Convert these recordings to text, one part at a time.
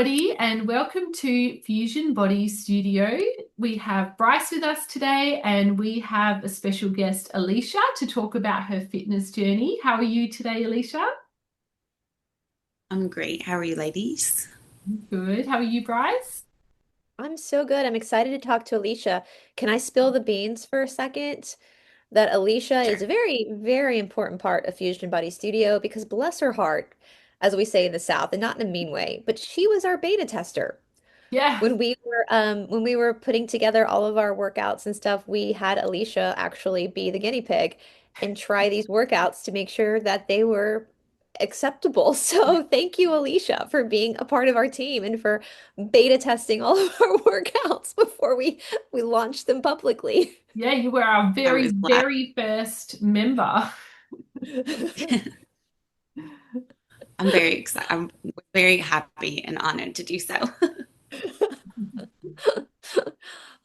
everybody, and welcome to Fusion Body Studio. We have Bryce with us today, and we have a special guest, Alicia, to talk about her fitness journey. How are you today, Alicia? I'm great. How are you, ladies? Good. How are you, Bryce? I'm so good. I'm excited to talk to Alicia. Can I spill the beans for a second? That Alicia is Sure. a very, very important part of Fusion Body Studio because bless her heart, as we say in the South, and not in a mean way, but she was our beta tester. Yeah. When we were putting together all of our workouts and stuff, we had Alicia actually be the guinea pig and try these workouts to make sure that they were acceptable. So thank you, Alicia, for being a part of our team and for beta testing all of our workouts before we launched them publicly. Yeah, you were our I very, was glad. very first member. I'm very excited. I'm very happy and honored to do so.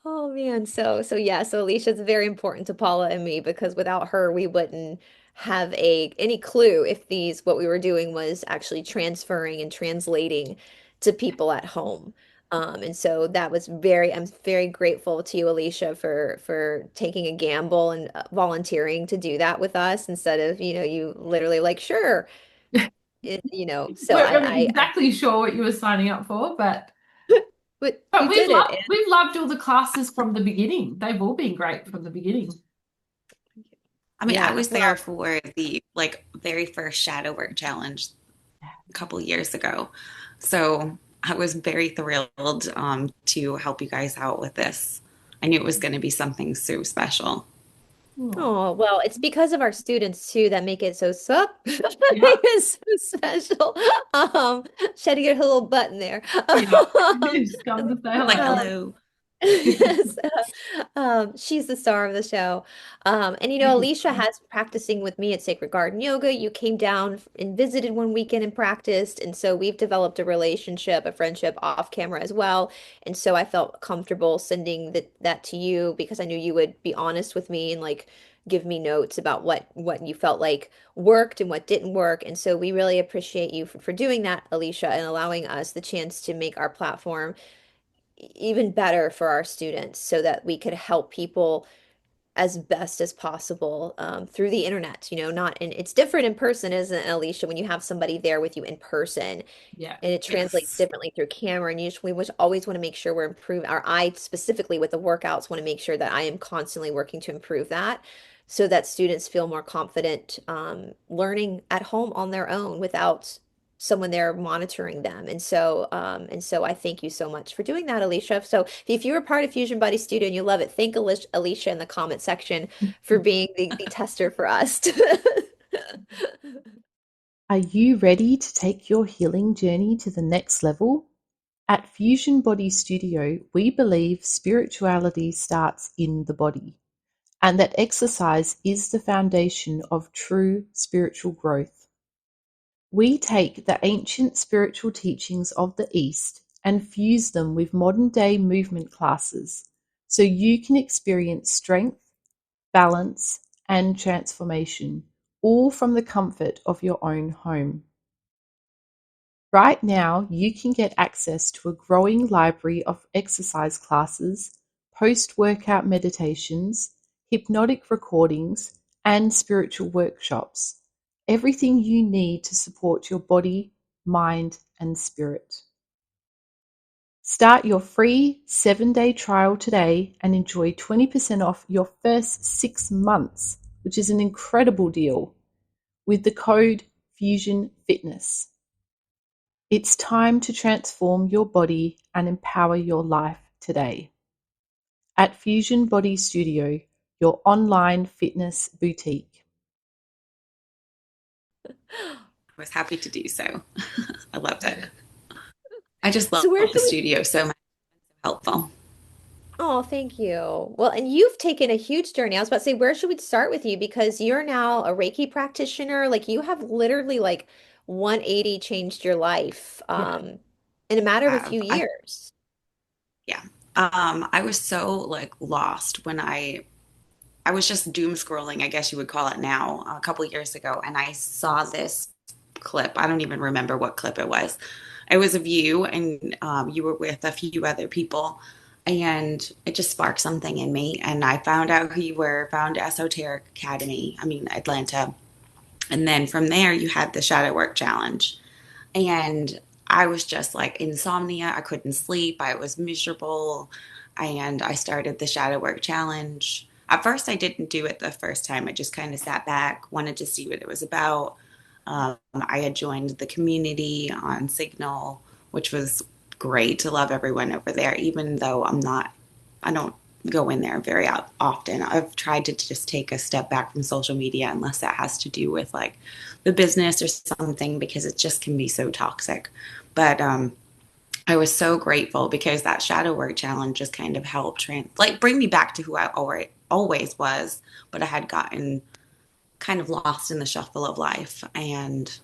Oh man, so yeah, so Alicia's very important to Paula and me because without her we wouldn't have a any clue if these what we were doing was actually transferring and translating to people at home. And so that was I'm very grateful to you, Alicia, for taking a gamble and volunteering to do that with us instead of, you literally like, sure, so We're I exactly sure what you were signing up for, but but but you we've did it. loved we've loved all the classes from the beginning. They've all been great from the beginning. I mean, I Yeah, was there well, for the very first shadow work challenge a couple years ago. So I was very thrilled to help you guys out with this. I knew it was going to be something so special. Oh, oh, well, it's because of our students too that make it make yeah. it so special. She had to get her little button there. Yeah. Just come to say Like, hello. Um, hello. Yes. She's the star of the show. And Alicia has practicing with me at Sacred Garden Yoga. You came down and visited one weekend and practiced. And so we've developed a relationship, a friendship off camera as well. And so I felt comfortable sending that to you because I knew you would be honest with me and like give me notes about what you felt like worked and what didn't work. And so we really appreciate you for doing that, Alicia, and allowing us the chance to make our platform even better for our students so that we could help people as best as possible through the internet, not and it's different in person, isn't it, Alicia, when you have somebody there with you in person Yeah. and it translates Yes. differently through camera and always want to make sure we're improving our I specifically with the workouts want to make sure that I am constantly working to improve that so that students feel more confident learning at home on their own without someone there monitoring them. And so I thank you so much for doing that, Alicia. So if you're a part of Fusion Buddy Studio and you love it, thank Alicia in the comment section for being the tester for us. Are you ready to take your healing journey to the next level? At Fusion Body Studio, we believe spirituality starts in the body and that exercise is the foundation of true spiritual growth. We take the ancient spiritual teachings of the East and fuse them with modern day movement classes so you can experience strength, balance, and transformation, all from the comfort of your own home. Right now, you can get access to a growing library of exercise classes, post-workout meditations, hypnotic recordings, and spiritual workshops. Everything you need to support your body, mind, and spirit. Start your free 7-day trial today and enjoy 20% off your first 6 months, which is an incredible deal, with the code Fusion Fitness. It's time to transform your body and empower your life today. At Fusion Body Studio, your online fitness boutique. I was happy to do so. I loved it. I just love So where the should we studio so much. Helpful. Oh, thank you. Well, and you've taken a huge journey. I was about to say, where should we start with you? Because you're now a Reiki practitioner. Like you have literally like 180 changed your life Yeah. in a matter of a few I years. Yeah. I was so lost when I was just doom scrolling, I guess you would call it now, a couple years ago, and I saw this clip. I don't even remember what clip it was, it was of you, and you were with a few other people, and it just sparked something in me. And I found out who you were, found Esoteric Academy, I mean, Atlanta. And then from there, you had the Shadow Work Challenge. And I was just like insomnia. I couldn't sleep. I was miserable. And I started the Shadow Work Challenge. At first, I didn't do it the first time. I just kind of sat back, wanted to see what it was about. I had joined the community on Signal, which was great to love everyone over there, even though I don't go in there very often. I've tried to just take a step back from social media unless that has to do with like the business or something because it just can be so toxic. But I was so grateful because that shadow work challenge just kind of helped like bring me back to who I always was, but I had gotten kind of lost in the shuffle of life. And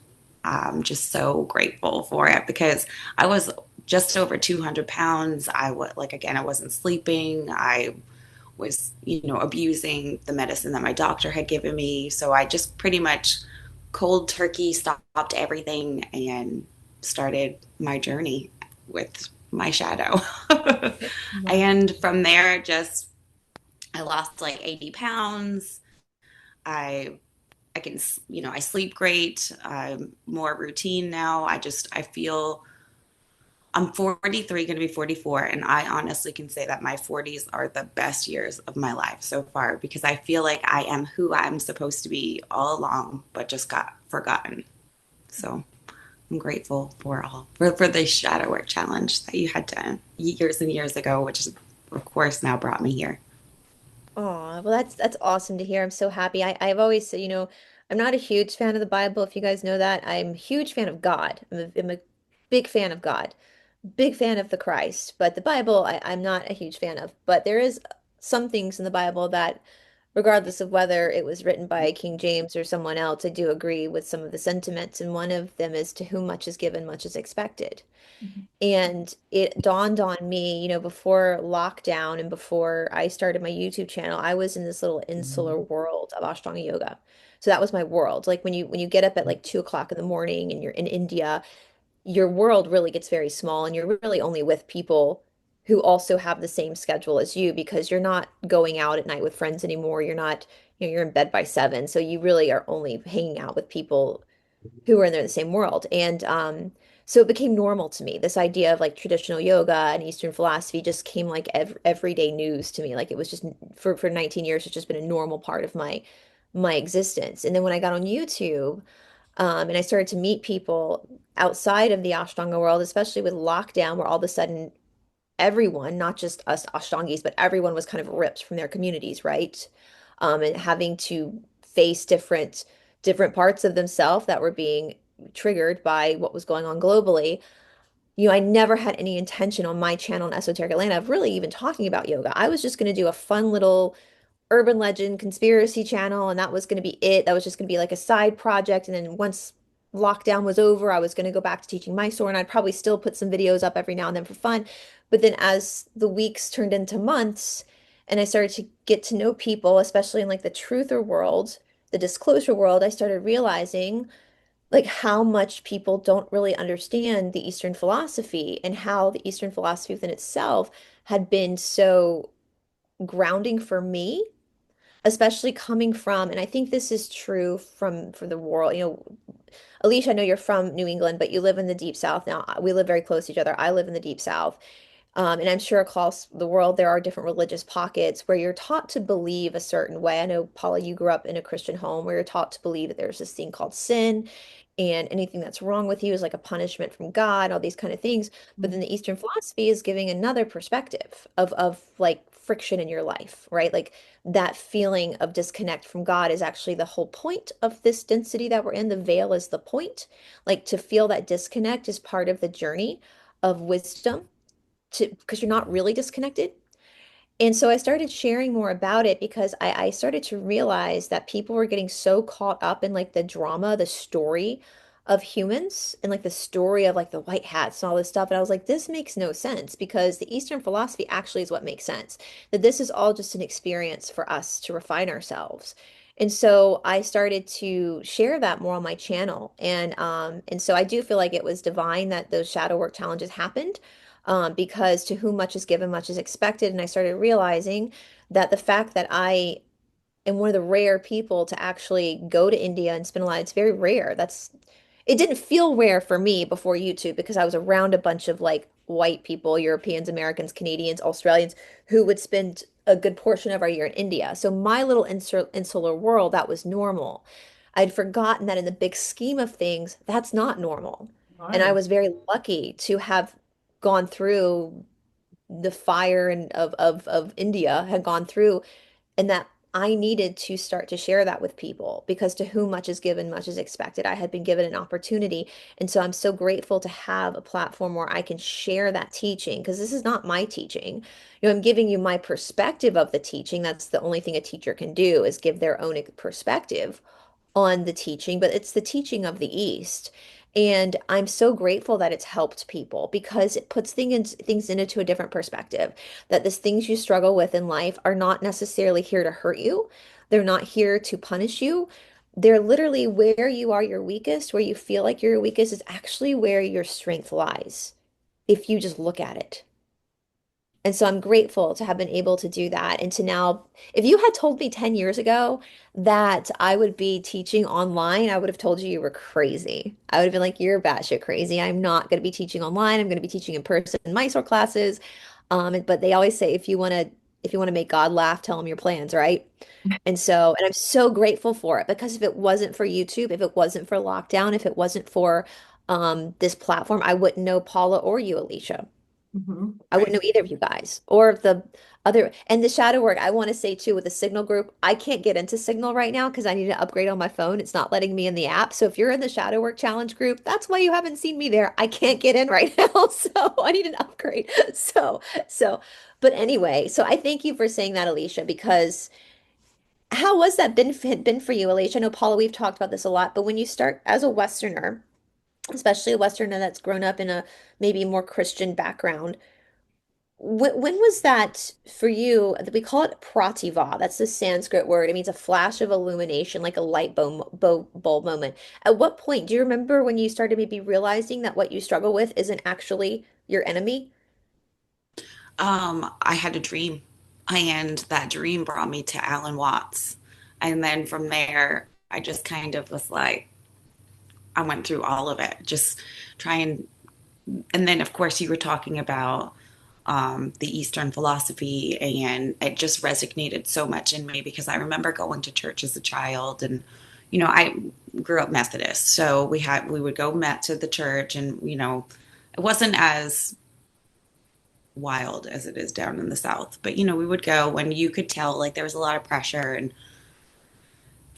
I'm just so grateful for it because I was just over 200 pounds. Like, again, I wasn't sleeping. I was, abusing the medicine that my doctor had given me. So I just pretty much cold turkey stopped everything and started my journey with my shadow. Wow. And from there, I lost like 80 pounds. I I can, I sleep great. I'm more routine now. I feel I'm 43, going to be 44. And I honestly can say that my 40s are the best years of my life so far because I feel like I am who I'm supposed to be all along, but just got forgotten. So I'm grateful for the shadow work challenge that you had done years and years ago, which is, of course, now brought me here. Oh, well, that's awesome to hear. I'm so happy. I've always said, I'm not a huge fan of the Bible, if you guys know that. I'm a huge fan of God. I'm a big fan of God, big fan of the Christ. But the Bible, I'm not a huge fan of. But there is some things in the Bible that, regardless of whether it was written by King James or someone else, I do agree with some of the sentiments. And one of them is to whom much is given, much is expected. Mhm. And it dawned on me, before lockdown and before I started my YouTube channel, I was in this little insular world of Ashtanga yoga. So that was my world. Like when you get up at like 2 o'clock in the morning and you're in India, your world really gets very small and you're really only with people who also have the same schedule as you because you're not going out at night with friends anymore. You're not, you're in bed by 7. So you really are only hanging out with people who were in the same world. And so it became normal to me. This idea of like traditional yoga and Eastern philosophy just came like everyday news to me. Like it was just for 19 years, it's just been a normal part of my existence. And then when I got on YouTube, and I started to meet people outside of the Ashtanga world, especially with lockdown, where all of a sudden everyone, not just us Ashtangis, but everyone was kind of ripped from their communities, right? And having to face different parts of themselves that were being triggered by what was going on globally. I never had any intention on my channel in Esoteric Atlanta of really even talking about yoga. I was just going to do a fun little urban legend conspiracy channel, and that was going to be it. That was just going to be like a side project. And then once lockdown was over, I was going to go back to teaching Mysore, and I'd probably still put some videos up every now and then for fun. But then as the weeks turned into months, and I started to get to know people, especially in like the truther world, the disclosure world, I started realizing like how much people don't really understand the Eastern philosophy and how the Eastern philosophy within itself had been so grounding for me, especially coming from, and I think this is true for the world. Alicia, I know you're from New England, but you live in the deep South now. We live very close to each other. I live in the deep South. And I'm sure across the world there are different religious pockets where you're taught to believe a certain way. I know, Paula, you grew up in a Christian home where you're taught to believe that there's this thing called sin, and anything that's wrong with you is like a punishment from God, all these kind of things. But then the Eastern philosophy is giving another perspective of like friction in your life, right? Like that feeling of disconnect from God is actually the whole point of this density that we're in. The veil is the point. Like to feel that disconnect is part of the journey of wisdom to because you're not really disconnected. And so I started sharing more about it because I started to realize that people were getting so caught up in like the drama, the story of humans and like the story of like the white hats and all this stuff. And I was like, this makes no sense because the Eastern philosophy actually is what makes sense. That this is all just an experience for us to refine ourselves. And so I started to share that more on my channel. And so I do feel like it was divine that those shadow work challenges happened, because to whom much is given, much is expected. And I started realizing that the fact that I am one of the rare people to actually go to India and spend a lot, it's very rare. It didn't feel rare for me before YouTube because I was around a bunch of like white people, Europeans, Americans, Canadians, Australians who would spend a good portion of our year in India. So my little insular world, that was normal. I'd forgotten that in the big scheme of things, that's not normal. And I No. was very lucky to have gone through the fire and of India, had gone through, and that I needed to start to share that with people because to whom much is given, much is expected. I had been given an opportunity. And so I'm so grateful to have a platform where I can share that teaching because this is not my teaching. I'm giving you my perspective of the teaching. That's the only thing a teacher can do is give their own perspective on the teaching, but it's the teaching of the East. And I'm so grateful that it's helped people because it puts things into a different perspective. That the things you struggle with in life are not necessarily here to hurt you. They're not here to punish you. They're literally where you are your weakest, where you feel like you're weakest is actually where your strength lies, if you just look at it. And so I'm grateful to have been able to do that. And to now, if you had told me 10 years ago that I would be teaching online, I would have told you you were crazy. I would have been like, you're batshit crazy. I'm not going to be teaching online. I'm going to be teaching in person in Mysore classes. But they always say if you want to make God laugh, tell him your plans, right? And I'm so grateful for it because if it wasn't for YouTube, if it wasn't for lockdown, if it wasn't for this platform, I wouldn't know Paula or you, Alicia. I wouldn't Right. know either of you guys or the other. And the shadow work, I want to say too, with the Signal group, I can't get into Signal right now because I need to upgrade on my phone. It's not letting me in the app. So if you're in the shadow work challenge group, that's why you haven't seen me there. I can't get in right now. So I need an upgrade. So, but anyway, so I thank you for saying that, Alicia, because how was that been for you, Alicia? I know, Paula, we've talked about this a lot, but when you start as a Westerner, especially a Westerner that's grown up in a maybe more Christian background, when was that for you? We call it prativa. That's the Sanskrit word. It means a flash of illumination, like a light bulb moment. At what point do you remember when you started maybe realizing that what you struggle with isn't actually your enemy? I had a dream, and that dream brought me to Alan Watts. And then from there, I just kind of was like, I went through all of it, just trying. And then, of course, you were talking about the Eastern philosophy, and it just resonated so much in me because I remember going to church as a child, and I grew up Methodist, so we would go met to the church, and it wasn't as wild as it is down in the South, but we would go when you could tell like there was a lot of pressure, and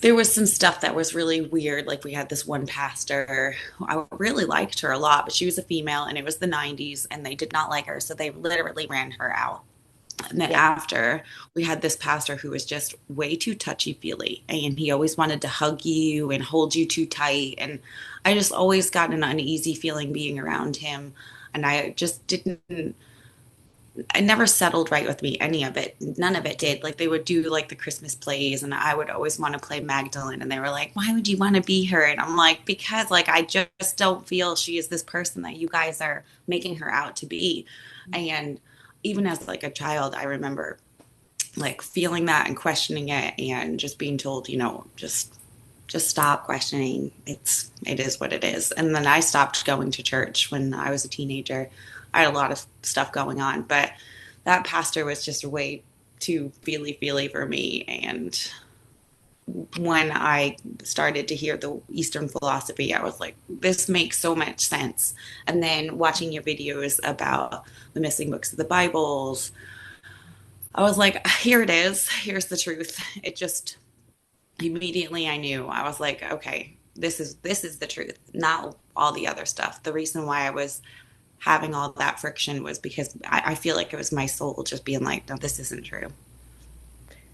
there was some stuff that was really weird. Like we had this one pastor, I really liked her a lot, but she was a female and it was the 90s and they did not like her. So they literally ran her out. And then Yeah. after, we had this pastor who was just way too touchy feely and he always wanted to hug you and hold you too tight. And I just always got an uneasy feeling being around him. And I just didn't, it never settled right with me, any of it. None of it did. Like they would do like the Christmas plays and I would always want to play Magdalene and they were like, "Why would you want to be her?" And I'm like, "Because like I just don't feel she is this person that you guys are making her out to be." And even as like a child, I remember like feeling that and questioning it and just being told, just stop questioning. It is what it is. And then I stopped going to church when I was a teenager. I had a lot of stuff going on, but that pastor was just way too feely for me. And when I started to hear the Eastern philosophy, I was like, this makes so much sense. And then watching your videos about the missing books of the Bibles, I was like, here it is. Here's the truth. It just immediately I knew. I was like, okay, this is the truth, not all the other stuff. The reason why I was having all that friction was because I feel like it was my soul just being like, no, this isn't true.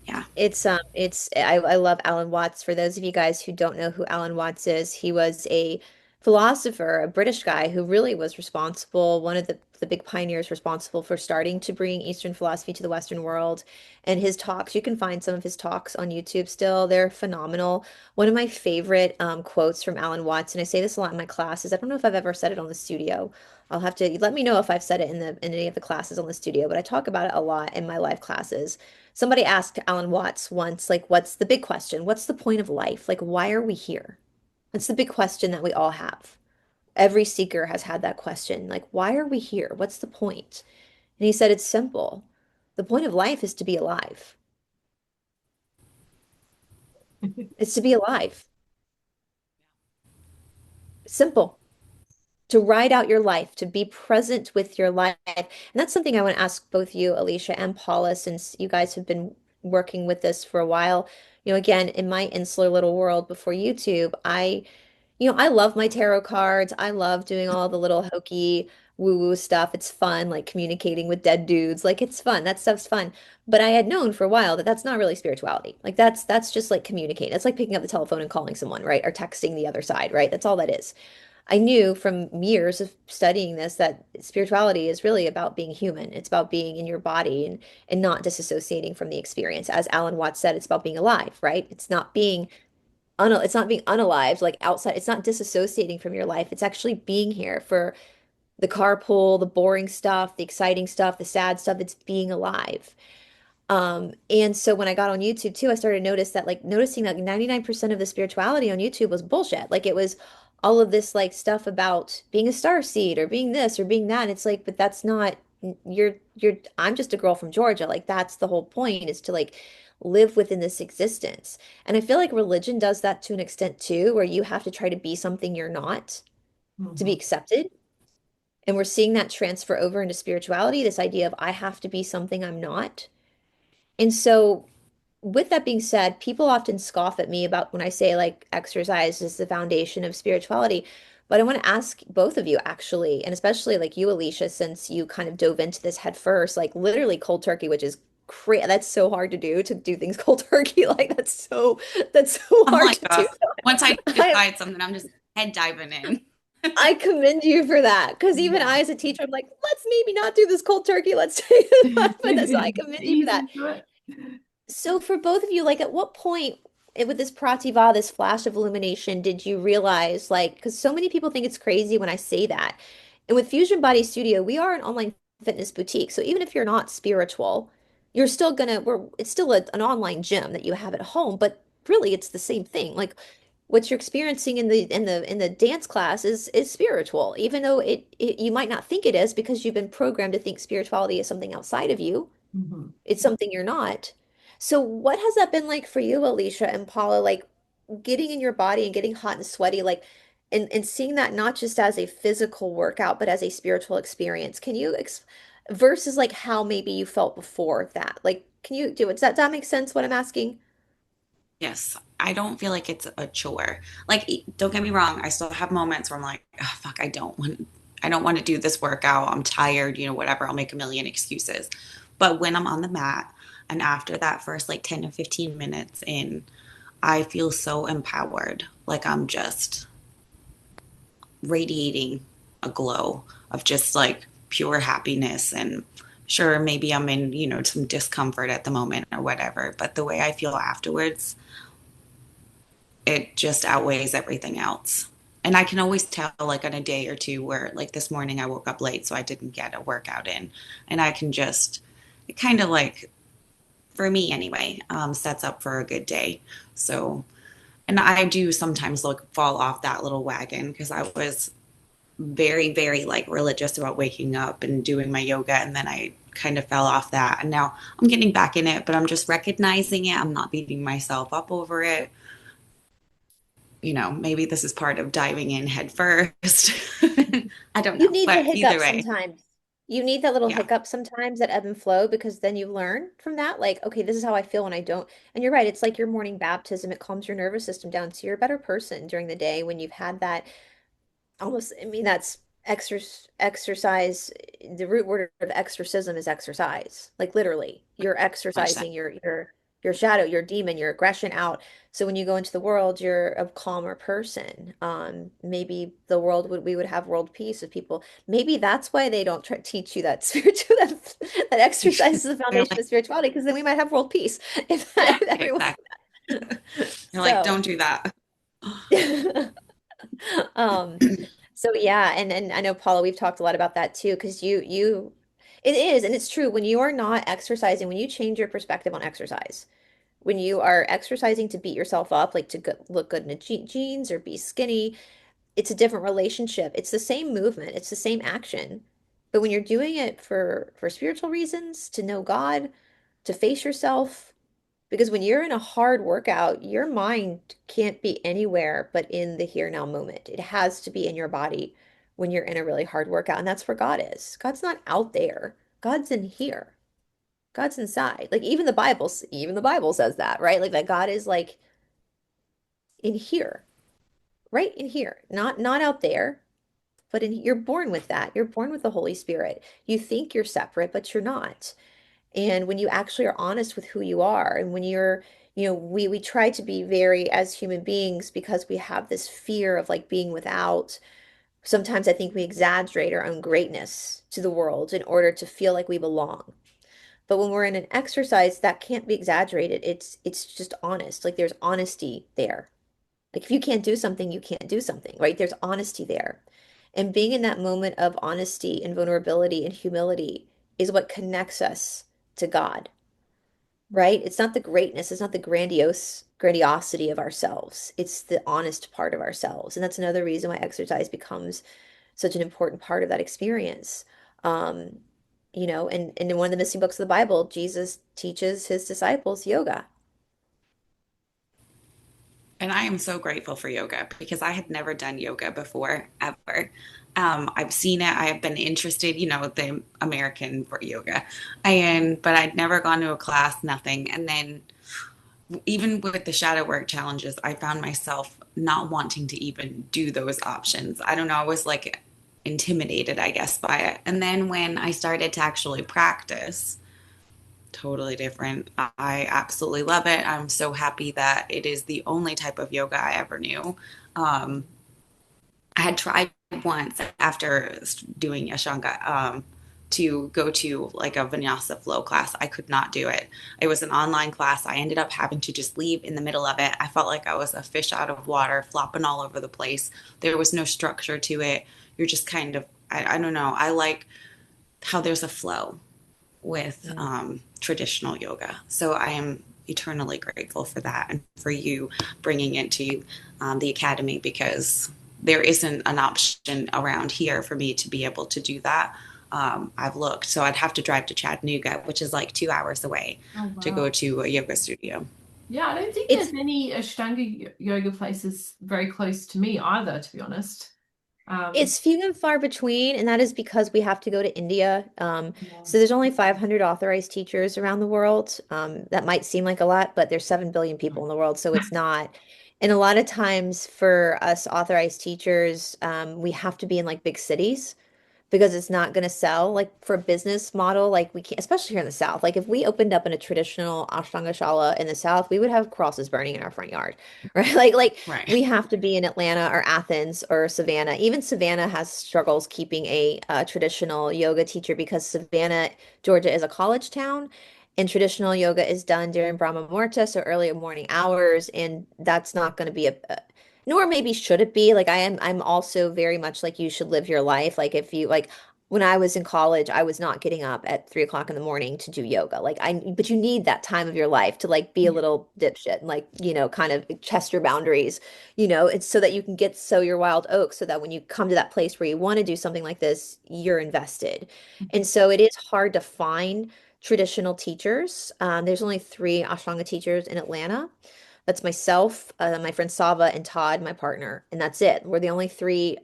Yeah. I love Alan Watts. For those of you guys who don't know who Alan Watts is, he was a philosopher, a British guy who really was responsible, one of the big pioneers responsible for starting to bring Eastern philosophy to the Western world. And his talks, you can find some of his talks on YouTube still. They're phenomenal. One of my favorite quotes from Alan Watts, and I say this a lot in my classes. I don't know if I've ever said it on the studio. I'll have to let me know if I've said it in any of the classes on the studio, but I talk about it a lot in my live classes. Somebody asked Alan Watts once, like, what's the big question? What's the point of life? Like, why are we here? That's the big question that we all have. Every seeker has had that question, like, why are we here? What's the point? And he said, it's simple. The point of life is to be alive. It's to be alive. Simple. To ride out your life, to be present with your life. And that's something I want to ask both you, Alicia and Paula, since you guys have been working with this for a while. Again, in my insular little world before YouTube, I love my tarot cards. I love doing all the little hokey woo-woo stuff. It's fun, like communicating with dead dudes. Like it's fun. That stuff's fun. But I had known for a while that that's not really spirituality. Like that's just like communicating. It's like picking up the telephone and calling someone, right? Or texting the other side, right? That's all that is. I knew from years of studying this that spirituality is really about being human. It's about being in your body and not disassociating from the experience. As Alan Watts said, it's about being alive, right? It's not being unalived, like outside. It's not disassociating from your life. It's actually being here for the carpool, the boring stuff, the exciting stuff, the sad stuff. It's being alive. And so when I got on YouTube too, I started to noticing that 99% of the spirituality on YouTube was bullshit. Like it was all of this like stuff about being a star seed or being this or being that. And it's like, but that's not I'm just a girl from Georgia. Like that's the whole point is to like live within this existence. And I feel like religion does that to an extent too, where you have to try to be something you're not to be Mhm. accepted. And we're seeing that transfer over into spirituality, this idea of I have to be something I'm not. And so, with that being said, people often scoff at me about when I say like exercise is the foundation of spirituality. But I want to ask both of you actually, and especially like you, Alicia, since you kind of dove into this head first, like literally cold turkey, which is crazy. That's so hard to do things cold turkey. Like that's so I'm hard like, to do. once I I decide something, I'm just head diving in. I commend you for that because even Yeah. I, as a teacher, I'm like, let's maybe not do this cold turkey. Let's take it. But so I commend you for Ease that. into it. So for both of you, like at what point with this prativa, this flash of illumination, did you realize like because so many people think it's crazy when I say that. And with Fusion Body Studio, we are an online fitness boutique. So even if you're not spiritual, you're still gonna we're it's still an online gym that you have at home, but really it's the same thing. Like what you're experiencing in the dance class is spiritual, even though it you might not think it is because you've been programmed to think spirituality is something outside of you. Mhm. It's something you're not. So what has that been like for you, Alicia and Paula, like getting in your body and getting hot and sweaty, like and seeing that not just as a physical workout, but as a spiritual experience? Can you ex versus like how maybe you felt before that? Like, can you do it? Does that make sense what I'm asking? Yes, I don't feel like it's a chore. Like, don't get me wrong, I still have moments where I'm like, oh, fuck, I don't want to do this workout. I'm tired, whatever. I'll make a million excuses. But when I'm on the mat and after that first like 10 to 15 minutes in, I feel so empowered. Like I'm just radiating a glow of just like pure happiness. And sure, maybe I'm in, some discomfort at the moment or whatever, but the way I feel afterwards, it just outweighs everything else. And I can always tell, like, on a day or two where, like, this morning I woke up late, so I didn't get a workout in. And I can just, it kind of like, for me anyway, sets up for a good day. So, and I do sometimes look fall off that little wagon because I was very, very like religious about waking up and doing my yoga. And then I kind of fell off that. And now I'm getting back in it, but I'm just recognizing it. I'm not beating myself up over it. Maybe this is part of diving in head first. I don't You know. need the But either hiccup way, sometimes. You need that little yeah, hiccup sometimes that ebb and flow because then you learn from that. Like, okay, this is how I feel when I don't. And you're right, it's like your morning baptism. It calms your nervous system down. So you're a better person during the day when you've had that almost, I mean, that's exercise. The root word of exorcism is exercise. Like literally, you're 100%. exercising your your shadow, your demon, your aggression out. So when you go into the world, you're a calmer person. Maybe the world would we would have world peace if people. Maybe that's why they don't try to teach you that spiritual that exercise is the They're foundation like, of spirituality, because then we might have world peace if, yeah, if everyone. exactly. They're like, So, don't do that. um, so yeah, and I know Paula, we've talked a lot about that too, because it is, and it's true when you are not exercising, when you change your perspective on exercise. When you are exercising to beat yourself up, like to look good in a jeans or be skinny, it's a different relationship. It's the same movement, it's the same action. But when you're doing it for spiritual reasons, to know God, to face yourself, because when you're in a hard workout, your mind can't be anywhere but in the here now moment. It has to be in your body when you're in a really hard workout, and that's where God is. God's not out there. God's in here. God's inside. Like even the Bible says that, right? Like that God is like in here, right in here. Not out there, but you're born with that. You're born with the Holy Spirit. You think you're separate, but you're not. And when you actually are honest with who you are, and when you're, we try to be very as human beings because we have this fear of like being without. Sometimes I think we exaggerate our own greatness to the world in order to feel like we belong. But when we're in an exercise, that can't be exaggerated. It's just honest. Like there's honesty there. Like if you can't do something, you can't do something, right? There's honesty there. And being in that moment of honesty and vulnerability and humility is what connects us to God, right? It's not the greatness, it's not the grandiosity of ourselves. It's the honest part of ourselves. And that's another reason why exercise becomes such an important part of that experience. Um, and in one of the missing books of the Bible, Jesus teaches his disciples yoga. And I am so grateful for yoga because I had never done yoga before, ever. I've seen it. I have been interested, the American yoga, but I'd never gone to a class, nothing. And then even with the shadow work challenges, I found myself not wanting to even do those options. I don't know. I was like intimidated, I guess, by it. And then when I started to actually practice, totally different. I absolutely love it. I'm so happy that it is the only type of yoga I ever knew. Um, I had tried once after doing Ashtanga to go to like a vinyasa flow class. I could not do it. It was an online class. I ended up having to just leave in the middle of it. I felt like I was a fish out of water, flopping all over the place. There was no structure to it. You're just kind of, I don't know. I like how there's a flow with Mm. traditional yoga. So I am eternally grateful for that and for you bringing it to the academy because there isn't an option around here for me to be able to do that. I've looked, so I'd have to drive to Chattanooga, which is like 2 hours away, Oh, to go wow. to a yoga studio. Yeah, I don't think It's there's any Ashtanga yoga places very close to me either, to be honest. Um, It's few and far between, and that is because we have to go to India. yeah. So there's only 500 authorized teachers around the world. That might seem like a lot, but there's 7 billion people in the world, so it's not. And a lot of times for us authorized teachers, we have to be in like big cities because it's not going to sell like for a business model like we can't, especially here in the South. Like if we opened up in a traditional Ashtanga shala in the South, we would have crosses burning in our front yard, right? Like Right. we have to be in Atlanta or Athens or Savannah. Even Savannah has struggles keeping a traditional yoga teacher because Savannah, Georgia is a college town. And traditional yoga is done during Brahma Muhurta, so early morning hours, and that's not going to be nor maybe should it be. Like I'm also very much like you should live your life. Like if you like when I was in college, I was not getting up at 3 o'clock in the morning to do yoga. But you need that time of your life to like be a Yeah. little dipshit and like, kind of test your boundaries, it's so that you can get sow your wild oats so that when you come to that place where you want to do something like this, you're invested. And so it is hard to find traditional teachers. There's only 3 Ashtanga teachers in Atlanta. That's myself, my friend Sava, and Todd, my partner, and that's it. We're the only 3.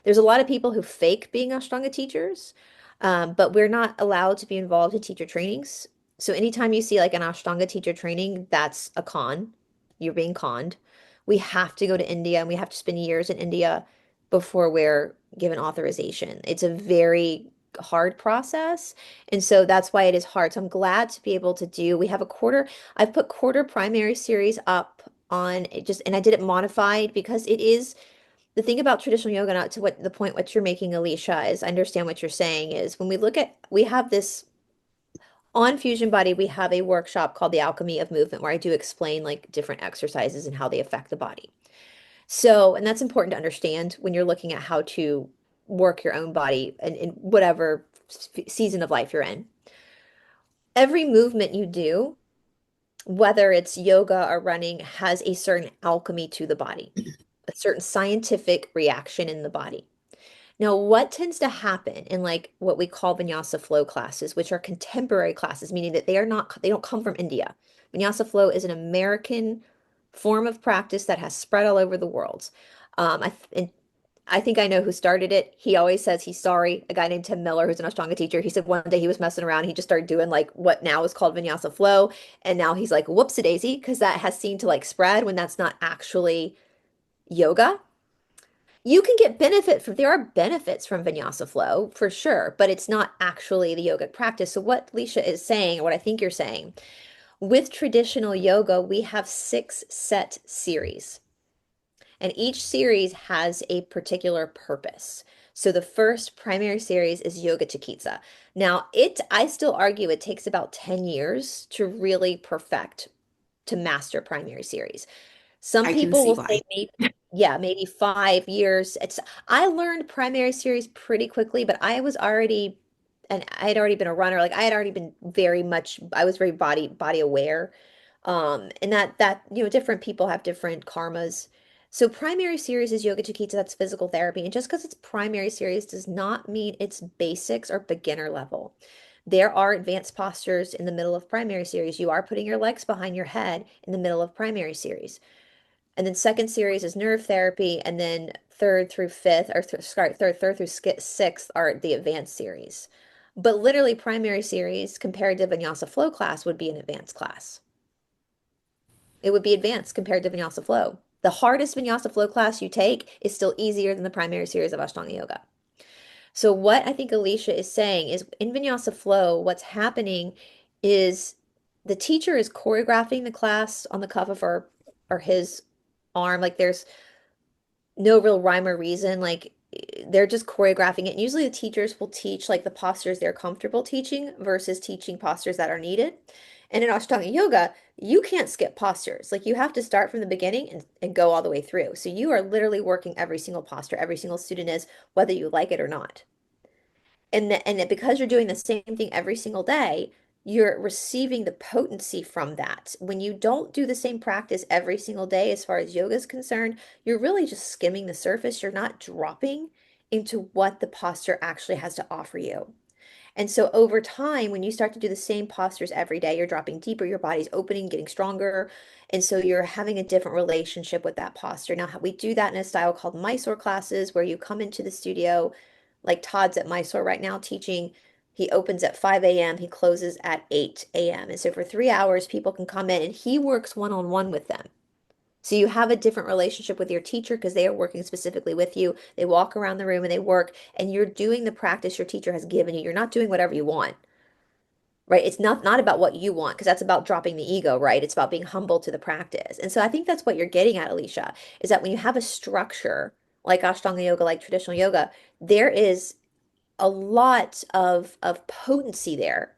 There's a lot of people who fake being Ashtanga teachers, but we're not allowed to be involved in teacher trainings. So anytime you see like an Ashtanga teacher training, that's a con. You're being conned. We have to go to India and we have to spend years in India before we're given authorization. It's a very hard process. And so that's why it is hard. So I'm glad to be able to do, we have a quarter, I've put quarter primary series up on it just, and I did it modified because it is the thing about traditional yoga, not to what the point what you're making, Alicia, is I understand what you're saying is when we look at, we have this on Fusion Body, we have a workshop called the Alchemy of Movement where I do explain like different exercises and how they affect the body. So, and that's important to understand when you're looking at how to work your own body in whatever season of life you're in. Every movement you do, whether it's yoga or running, has a certain alchemy to the body, a certain scientific reaction in the body. Now, what tends to happen in like what we call vinyasa flow classes, which are contemporary classes, meaning that they don't come from India. Vinyasa flow is an American form of practice that has spread all over the world. And I think I know who started it. He always says he's sorry. A guy named Tim Miller, who's an Ashtanga teacher, he said one day he was messing around. He just started doing like what now is called vinyasa flow. And now he's like, whoops a daisy, because that has seemed to like spread when that's not actually yoga. You can get benefit from, there are benefits from vinyasa flow for sure, but it's not actually the yogic practice. So what Alicia is saying, or what I think you're saying, with traditional yoga, we have 6 set series, and each series has a particular purpose. So the first primary series is Yoga Chikitsa. Now, I still argue it takes about 10 years to really perfect, to master primary series. Some I can people see will why. say maybe, yeah, maybe 5 years. I learned primary series pretty quickly, but I had already been a runner. Like I had already been very much, I was very body aware. And different people have different karmas. So primary series is Yoga Chikita, that's physical therapy. And just because it's primary series does not mean it's basics or beginner level. There are advanced postures in the middle of primary series. You are putting your legs behind your head in the middle of primary series. And then second series is nerve therapy, and then third through fifth, or sorry, third through sixth are the advanced series. But literally, primary series compared to Vinyasa flow class would be an advanced class. It would be advanced compared to Vinyasa flow. The hardest Vinyasa flow class you take is still easier than the primary series of Ashtanga yoga. So what I think Alicia is saying is in Vinyasa flow, what's happening is the teacher is choreographing the class on the cuff of her or his arm. Like there's no real rhyme or reason. Like they're just choreographing it. And usually the teachers will teach like the postures they're comfortable teaching versus teaching postures that are needed. And in Ashtanga yoga, you can't skip postures. Like you have to start from the beginning and go all the way through. So you are literally working every single posture. Every single student is, whether you like it or not. Because you're doing the same thing every single day, you're receiving the potency from that. When you don't do the same practice every single day, as far as yoga is concerned, you're really just skimming the surface. You're not dropping into what the posture actually has to offer you. And so over time, when you start to do the same postures every day, you're dropping deeper, your body's opening, getting stronger. And so you're having a different relationship with that posture. Now, we do that in a style called Mysore classes, where you come into the studio, like Todd's at Mysore right now teaching. He opens at 5 a.m., he closes at 8 a.m. And so for 3 hours, people can come in and he works one-on-one with them. So you have a different relationship with your teacher because they are working specifically with you. They walk around the room and they work, and you're doing the practice your teacher has given you. You're not doing whatever you want, right? It's not about what you want because that's about dropping the ego, right? It's about being humble to the practice. And so I think that's what you're getting at, Alicia, is that when you have a structure like Ashtanga yoga, like traditional yoga, there is a lot of potency there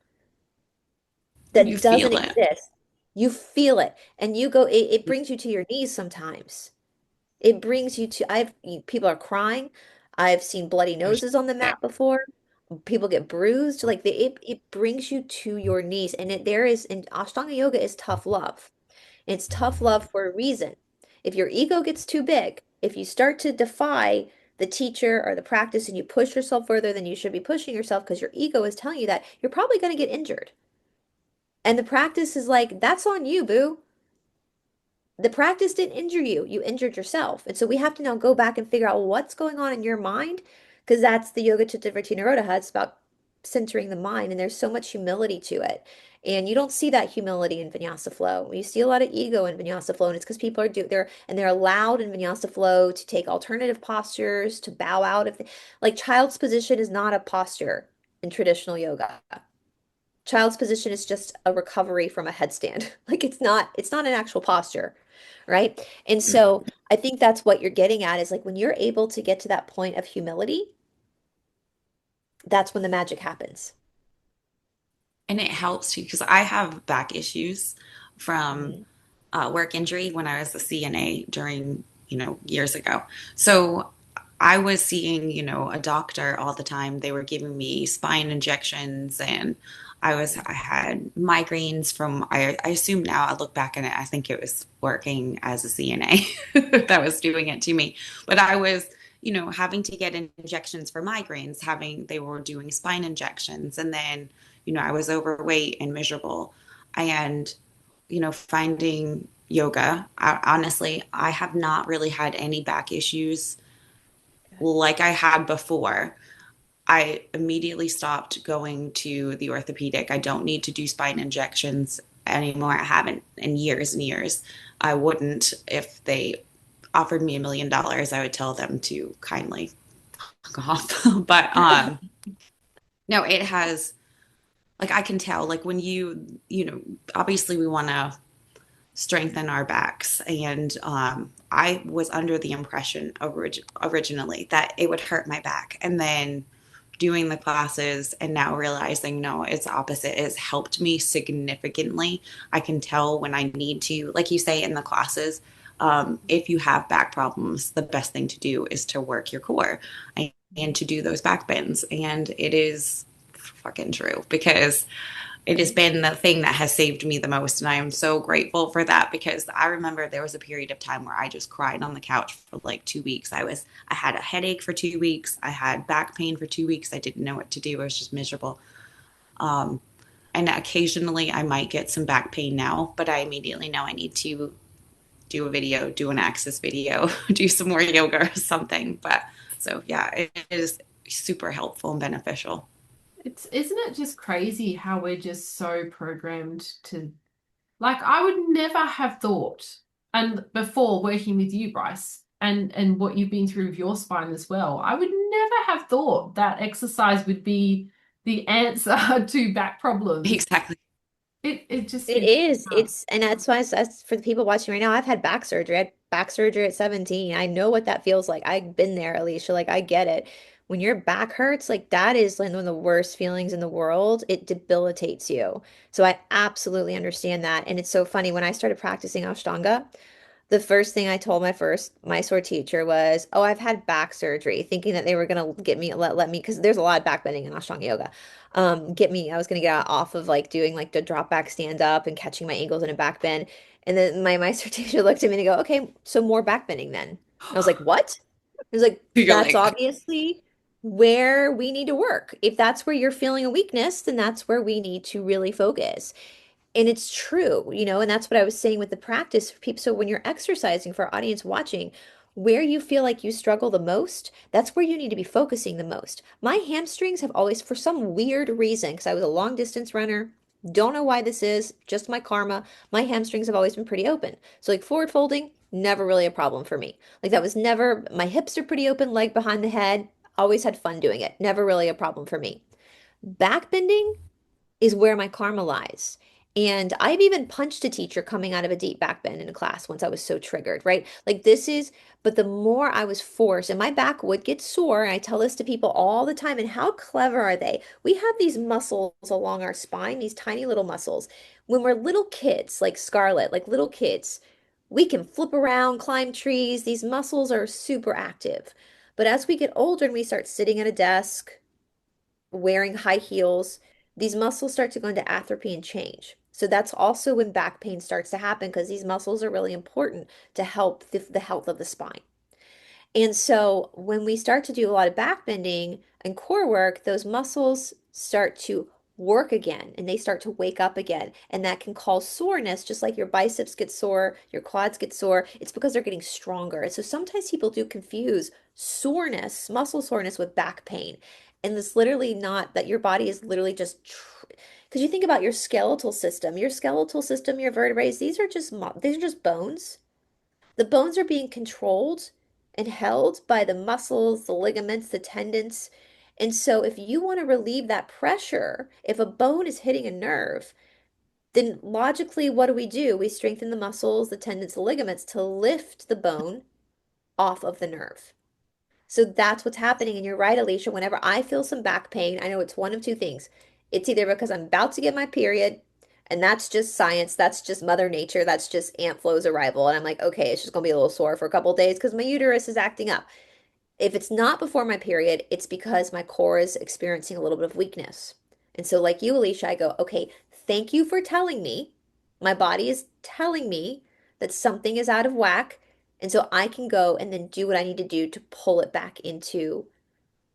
You that doesn't feel it. exist. You feel it, and it brings you to your knees sometimes. It brings you to, people are crying. I've seen bloody noses on the mat before. People get bruised. Like it brings you to your knees. And and Ashtanga yoga is tough love. And it's tough love for a reason. If your ego gets too big, if you start to defy the teacher or the practice and you push yourself further than you should be pushing yourself because your ego is telling you that, you're probably going to get injured. And the practice is like, that's on you, boo. The practice didn't injure you. You injured yourself. And so we have to now go back and figure out what's going on in your mind, because that's the Yoga Chitta Vritti Nirodha. It's about centering the mind, and there's so much humility to it. And you don't see that humility in Vinyasa flow. You see a lot of ego in Vinyasa flow, and it's because people they're allowed in Vinyasa flow to take alternative postures, to bow out like child's position is not a posture. in traditional yoga. Child's position is just a recovery from a headstand. Like it's not an actual posture, right? And so I think that's what you're getting at is like when you're able to get to that point of humility, that's when the magic happens. And it helps too because I have back issues from Mhm. work injury when I was a CNA during, years ago. So I was seeing, a doctor all the time. They were giving me spine injections and I had migraines from, I assume now I look back at it, I think it was working as a CNA that was doing it to me. But I was, having to get injections for migraines, they were doing spine injections. And then, I was overweight and miserable. And finding yoga. Honestly, I have not really had any back issues like I had before. I immediately stopped going to the orthopedic. I don't need to do spine injections anymore. I haven't in years and years. I wouldn't if they offered me $1 million. I would tell them to kindly fuck off. But no, it has like I can tell like when obviously we want to strengthen our backs. And I was under the impression originally that it would hurt my back. And then doing the classes and now realizing no, it's opposite. It's helped me significantly. I can tell when I need to, like you say in the classes, if you have back problems, the best thing to do is to work your core and to do those back bends. And it is fucking true because it has been the thing that has saved me the most. And I am so grateful for that because I remember there was a period of time where I just cried on the couch for like 2 weeks. I had a headache for 2 weeks. I had back pain for 2 weeks. I didn't know what to do. I was just miserable. Um, and occasionally I might get some back pain now, but I immediately know I need to do a video, do an access video, do some more yoga or something. But so yeah, it is super helpful and beneficial. Isn't it just crazy how we're just so programmed to, like, I would never have thought, and before working with you, Bryce, and what you've been through with your spine as well, I would never have thought that exercise would be the answer to back problems. Exactly. It just It seems, is. And that's why that's for the people watching right now. I've had back surgery. I had back surgery at 17. I know what that feels like. I've been there, Alicia. Like I get it. When your back hurts, like that is like one of the worst feelings in the world. It debilitates you. So I absolutely understand that. And it's so funny when I started practicing Ashtanga. The first thing I told my first Mysore teacher was, "Oh, I've had back surgery," thinking that they were gonna get me let me because there's a lot of back bending in Ashtanga yoga. Get me, I was gonna get off of like doing like the drop back stand up and catching my ankles in a back bend. And then my Mysore teacher looked at me and go, "Okay, so more back bending then." And I was like, "What?" I was like, You're "That's like, obviously where we need to work. If that's where you're feeling a weakness, then that's where we need to really focus." And it's true, and that's what I was saying with the practice for people. So when you're exercising for our audience watching, where you feel like you struggle the most, that's where you need to be focusing the most. My hamstrings have always, for some weird reason, because I was a long distance runner, don't know why this is, just my karma, my hamstrings have always been pretty open. So like forward folding, never really a problem for me. Like that was never, my hips are pretty open, leg behind the head, always had fun doing it. Never really a problem for me. Back bending, is where my karma lies. And I've even punched a teacher coming out of a deep back bend in a class once I was so triggered, right? Like this is, but the more I was forced, and my back would get sore, and I tell this to people all the time, and how clever are they? We have these muscles along our spine, these tiny little muscles. When we're little kids, like Scarlett, like little kids, we can flip around, climb trees. These muscles are super active. But as we get older and we start sitting at a desk, wearing high heels, these muscles start to go into atrophy and change. So that's also when back pain starts to happen because these muscles are really important to help the health of the spine. And so when we start to do a lot of back bending and core work, those muscles start to work again and they start to wake up again. And that can cause soreness, just like your biceps get sore, your quads get sore. It's because they're getting stronger. And so sometimes people do confuse soreness, muscle soreness with back pain. And it's literally not that your body is literally just because you think about your skeletal system, your vertebrae, these are just bones. The bones are being controlled and held by the muscles, the ligaments, the tendons. And so if you want to relieve that pressure, if a bone is hitting a nerve, then logically, what do? We strengthen the muscles, the tendons, the ligaments to lift the bone off of the nerve. So that's what's happening. And you're right, Alicia. Whenever I feel some back pain, I know it's one of two things. It's either because I'm about to get my period, and that's just science, that's just Mother Nature, that's just Aunt Flo's arrival. And I'm like, okay, it's just gonna be a little sore for a couple of days because my uterus is acting up. If it's not before my period, it's because my core is experiencing a little bit of weakness. And so, like you, Alicia, I go, okay, thank you for telling me. My body is telling me that something is out of whack. And so I can go and then do what I need to do to pull it back into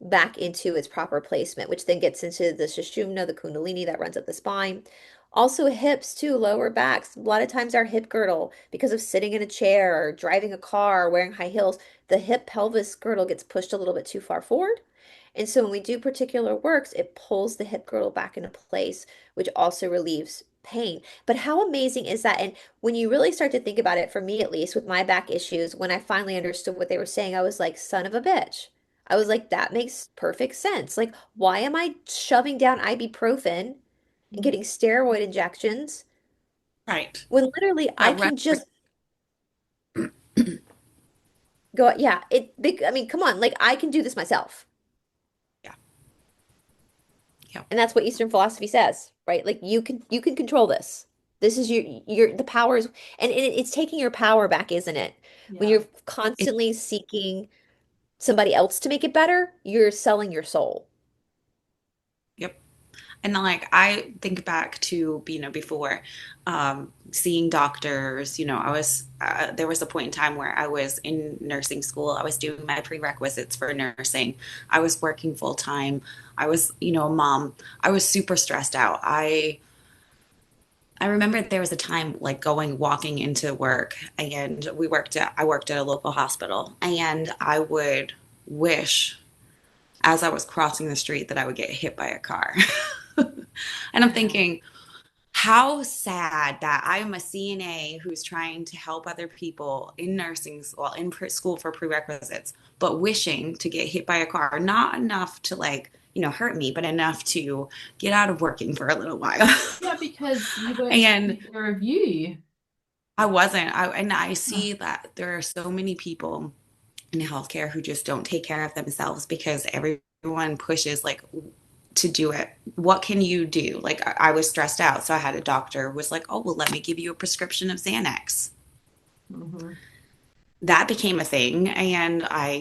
its proper placement, which then gets into the Sushumna, the Kundalini that runs up the spine. Also, hips too, lower backs. A lot of times, our hip girdle, because of sitting in a chair or driving a car or wearing high heels, the hip pelvis girdle gets pushed a little bit too far forward. And so, when we do particular works, it pulls the hip girdle back into place, which also relieves pain. But how amazing is that? And when you really start to think about it, for me at least, with my back issues, when I finally understood what they were saying, I was like, son of a bitch. I was like, that makes perfect sense. Like, why am I shoving down ibuprofen and getting steroid injections Right. when literally I That can just go, yeah, I mean, come on, like I can do this myself. yeah. Yeah. And that's what Eastern philosophy says, right? Like you can control this. This is your the power is and it's taking your power back, isn't it? When Yeah. you're It, constantly seeking somebody else to make it better, you're selling your soul. yep. And like I think back to, before seeing doctors, I was, there was a point in time where I was in nursing school. I was doing my prerequisites for nursing. I was working full time. I was, a mom. I was super stressed out. I remember there was a time like walking into work, and I worked at a local hospital, and I would wish as I was crossing the street that I would get hit by a car. And I'm Yeah. thinking, how sad that I'm a CNA who's trying to help other people in nursing school, in school for prerequisites, but wishing to get hit by a car, not enough to like, hurt me, but enough to get out of working for a little while. Yeah, because you weren't And taking care of you. I wasn't. And I Yeah. see that there are so many people in healthcare who just don't take care of themselves because everyone pushes like to do it. What can you do? Like I was stressed out, so I had a doctor who was like, "Oh, well, let me give you a prescription of Xanax." Mhm. That became a thing, and I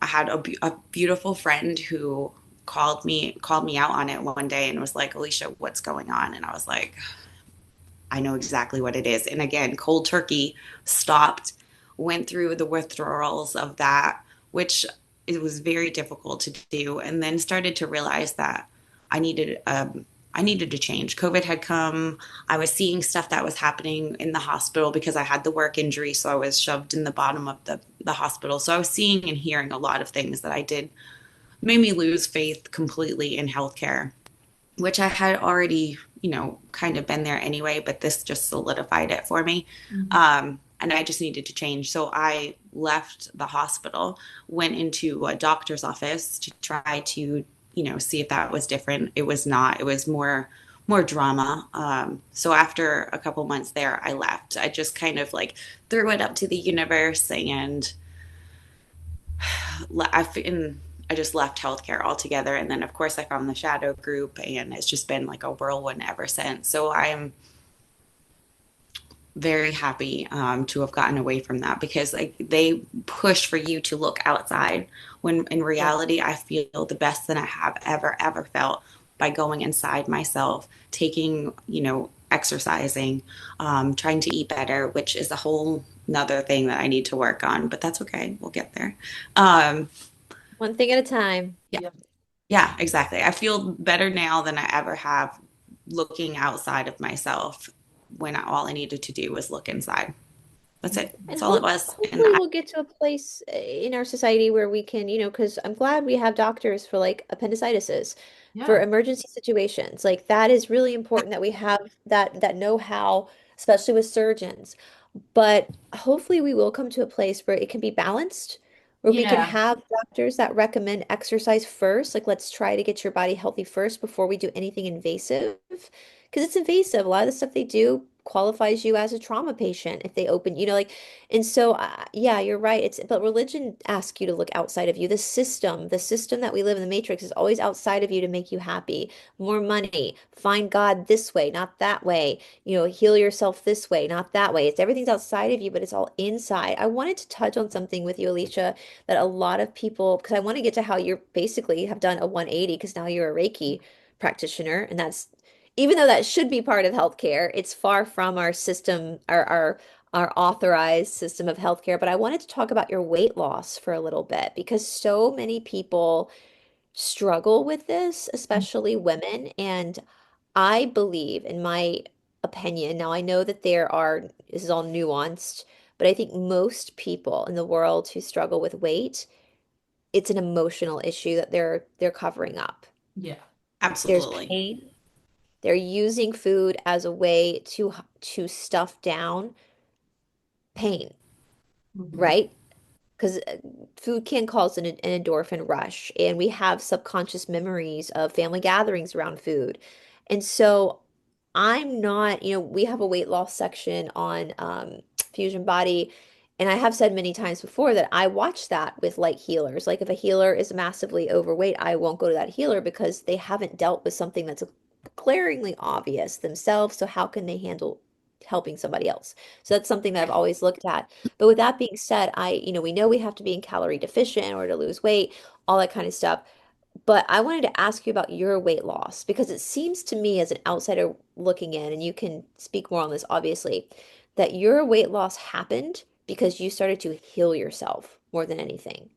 had a beautiful friend who called me out on it one day and was like, "Alicia, what's going on?" And I was like, I know exactly what it is. And again, cold turkey stopped, went through the withdrawals of that, which it was very difficult to do, and then started to realize that I needed I needed to change. COVID had come. I was seeing stuff that was happening in the hospital because I had the work injury, so I was shoved in the bottom of the hospital. So I was seeing and hearing a lot of things that I did made me lose faith completely in healthcare, which I had already, kind of been there anyway, but this just solidified it for me. Mhm. And I just needed to change. So I left the hospital, went into a doctor's office to try to, see if that was different. It was not. It was more drama. So after a couple months there, I left. I just kind of like threw it up to the universe, and I just left healthcare altogether. And then, of course, I found the shadow group, and it's just been like a whirlwind ever since. So I am very happy to have gotten away from that because like they push for you to look outside when in Yeah. reality I feel the best that I have ever felt by going inside myself, taking, exercising, trying to eat better, which is a whole another thing that I need to work on, but that's okay, we'll get there. um, One thing at a time. yeah. Yeah. Yeah, exactly. I feel better now than I ever have looking outside of myself when all I needed to do was look inside. That's it. And That's all it was. And hopefully we'll get to a place in our society where we can, because I'm glad we have doctors for like appendicitis, for Yeah. emergency situations. Like that is really important that we have that know-how, especially with surgeons. But hopefully we will come to a place where it can be balanced, Or we can Yeah. have doctors that recommend exercise first. Like, let's try to get your body healthy first before we do anything invasive. Because it's invasive. A lot of the stuff they do qualifies you as a trauma patient if they open, like, and so, yeah, you're right. But religion asks you to look outside of you. The system that we live in, the matrix, is always outside of you to make you happy. More money, find God this way, not that way. Heal yourself this way, not that way. Everything's outside of you, but it's all inside. I wanted to touch on something with you, Alicia, that a lot of people, because I want to get to how you're basically have done a 180, because now you're a Reiki practitioner, and that's, even though that should be part of healthcare, it's far from our system, our authorized system of healthcare. But I wanted to talk about your weight loss for a little bit, because so many people struggle with this, especially women. And I believe, in my opinion, now I know that this is all nuanced, but I think most people in the world who struggle with weight, it's an emotional issue that they're covering up. Yeah. There's Absolutely. pain. They're using food as a way to stuff down pain, Mhm. right? Because food can cause an endorphin rush, and we have subconscious memories of family gatherings around food. And so I'm not, we have a weight loss section on Fusion Body, and I have said many times before that I watch that with like healers. Like, if a healer is massively overweight, I won't go to that healer because they haven't dealt with something that's glaringly obvious themselves. So how can they handle helping somebody else? So that's something that I've always looked at. But with that being said, we know we have to be in calorie deficient in order to lose weight, all that kind of stuff. But I wanted to ask you about your weight loss, because it seems to me, as an outsider looking in, and you can speak more on this, obviously, that your weight loss happened because you started to heal yourself more than anything.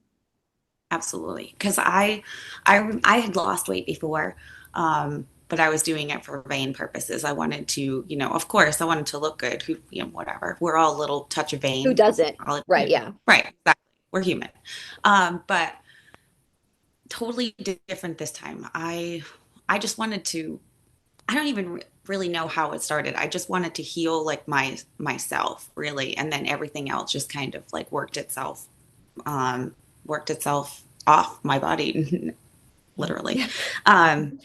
Absolutely. Because I had lost weight before, but I was doing it for vain purposes. I wanted to, of course, I wanted to look good. Who, whatever. We're all a little touch of Who vain. doesn't? Right, yeah. Right. Exactly. We're human. But totally different this time. I just wanted to. I don't even really know how it started. I just wanted to heal like myself really, and then everything else just kind of like um, worked itself off my body, literally. Yeah. Um,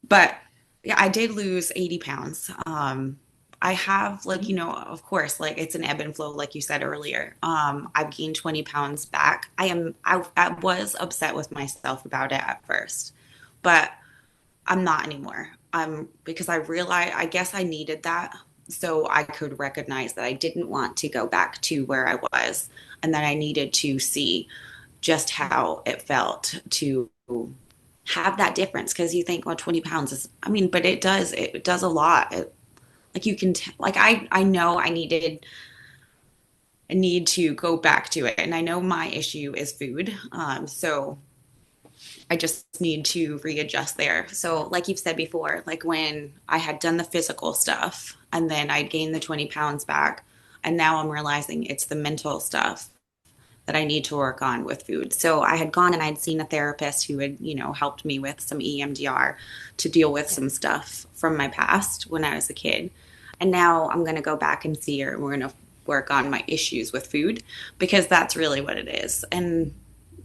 but yeah, I did lose 80 pounds. I have like, of course, like it's an ebb and flow, like you said earlier. I've gained 20 pounds back. I was upset with myself about it at first, but I'm not anymore. Because I realized, I guess I needed that so I could recognize that I didn't want to go back to where I was, and that I needed to see just how it felt to have that difference. Because you think, well, 20 pounds is, I mean, but it does a lot. Like you can, like I know I need to go back to it, and I know my issue is food. So I just need to readjust there. So, like you've said before, like when I had done the physical stuff and then I gained the 20 pounds back, and now I'm realizing it's the mental stuff that I need to work on with food. So, I had gone and I'd seen a therapist who had, helped me with some EMDR to deal with Yeah. some stuff from my past when I was a kid. And now I'm going to go back and see her, and we're going to work on my issues with food, because that's really what it is. And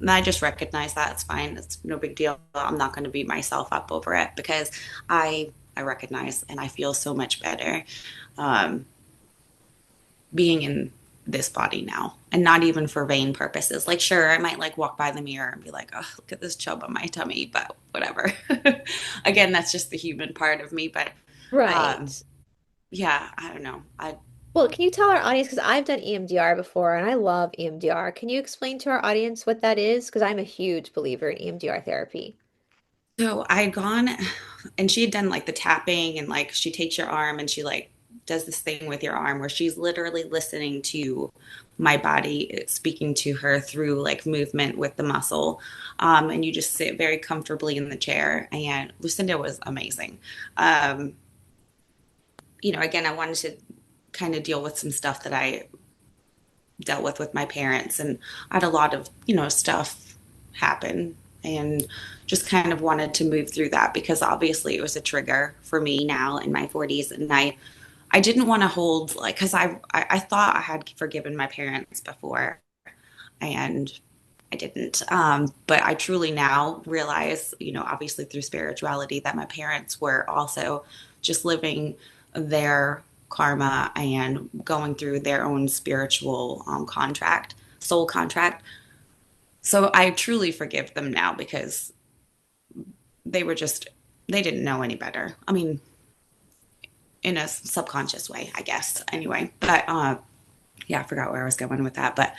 I just recognize that it's fine. It's no big deal. I'm not going to beat myself up over it, because I recognize and I feel so much better um, being in this body now, and not even for vain purposes. Like, sure, I might like walk by the mirror and be like, oh, look at this chub on my tummy, but whatever. Again, that's just the human part of me. But um, Right. yeah, I don't know. Well, can you tell our audience, because I've done EMDR before and I love EMDR. Can you explain to our audience what that is? Because I'm a huge believer in EMDR therapy. So I had gone, and she had done like the tapping, and like she takes your arm and she like does this thing with your arm where she's literally listening to my body speaking to her through like movement with the muscle. And you just sit very comfortably in the chair. And Lucinda was amazing. Um, again, I wanted to kind of deal with some stuff that I dealt with my parents, and I had a lot of stuff happen, and just kind of wanted to move through that, because obviously it was a trigger for me now in my 40s. And I didn't want to hold, because I thought I had forgiven my parents before, and I didn't. But I truly now realize, obviously through spirituality, that my parents were also just living their karma and going through their own spiritual contract, soul contract. So I truly forgive them now because they were just, they didn't know any better. I mean, in a subconscious way, I guess. Anyway, but yeah, I forgot where I was going with that. But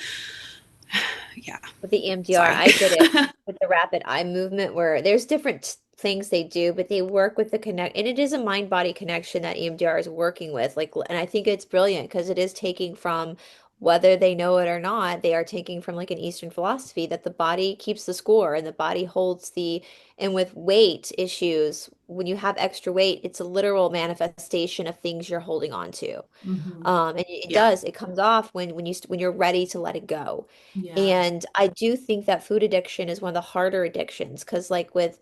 yeah, With the EMDR, sorry. I did it with the rapid eye movement where there's different things they do, but they work with the connect, and it is a mind-body connection that EMDR is working with. Like, and I think it's brilliant because it is taking from, whether they know it or not, they are taking from like an Eastern philosophy that the body keeps the score and the body holds the, and with weight issues, when you have extra weight, it's a literal manifestation of things you're holding on to. Hmm. And it Yeah. does, it comes off when you're ready to let it go. Yeah. And I do think that food addiction is one of the harder addictions because, like, with,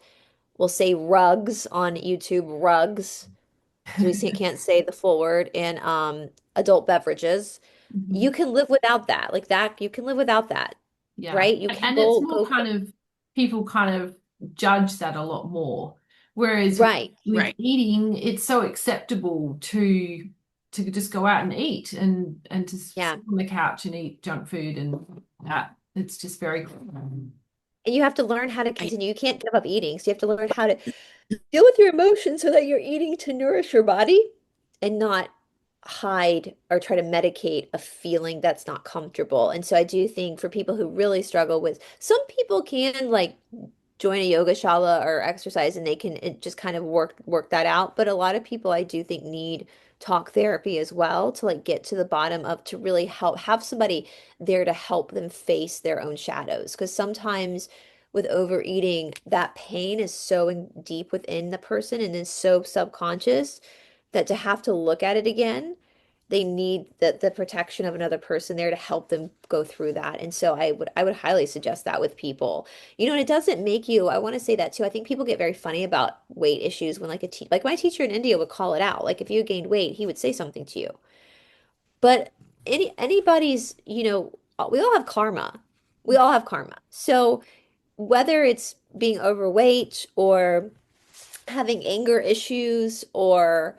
we'll say rugs on YouTube, rugs, because can't say the full word, and adult beverages, you Mhm. can live without that. Like that, you can live without that, Yeah. right? You can And it's more go kind of people kind of judge that a lot more. Whereas right. with Right. eating, it's so acceptable to just go out and eat and to Yeah. sit on the couch and eat junk food and that. It's just very And you have to learn how to I continue. You can't give up eating. So you have to learn how to deal with your emotions so that you're eating to nourish your body and not hide or try to medicate a feeling that's not comfortable. And so I do think for people who really struggle with, some people can like join a yoga shala or exercise and they can just kind of work that out. But a lot of people I do think need talk therapy as well to like get to the bottom of, to really help have somebody there to help them face their own shadows. Because sometimes with overeating, that pain is so deep within the person and is so subconscious that to have to look at it again, they need the protection of another person there to help them go through that. And so I would highly suggest that with people. And it doesn't make you, I want to say that too. I think people get very funny about weight issues when like like my teacher in India would call it out. Like if you gained weight, he would say something to you. But anybody's, we all have karma. We all have karma. So whether it's being overweight or having anger issues or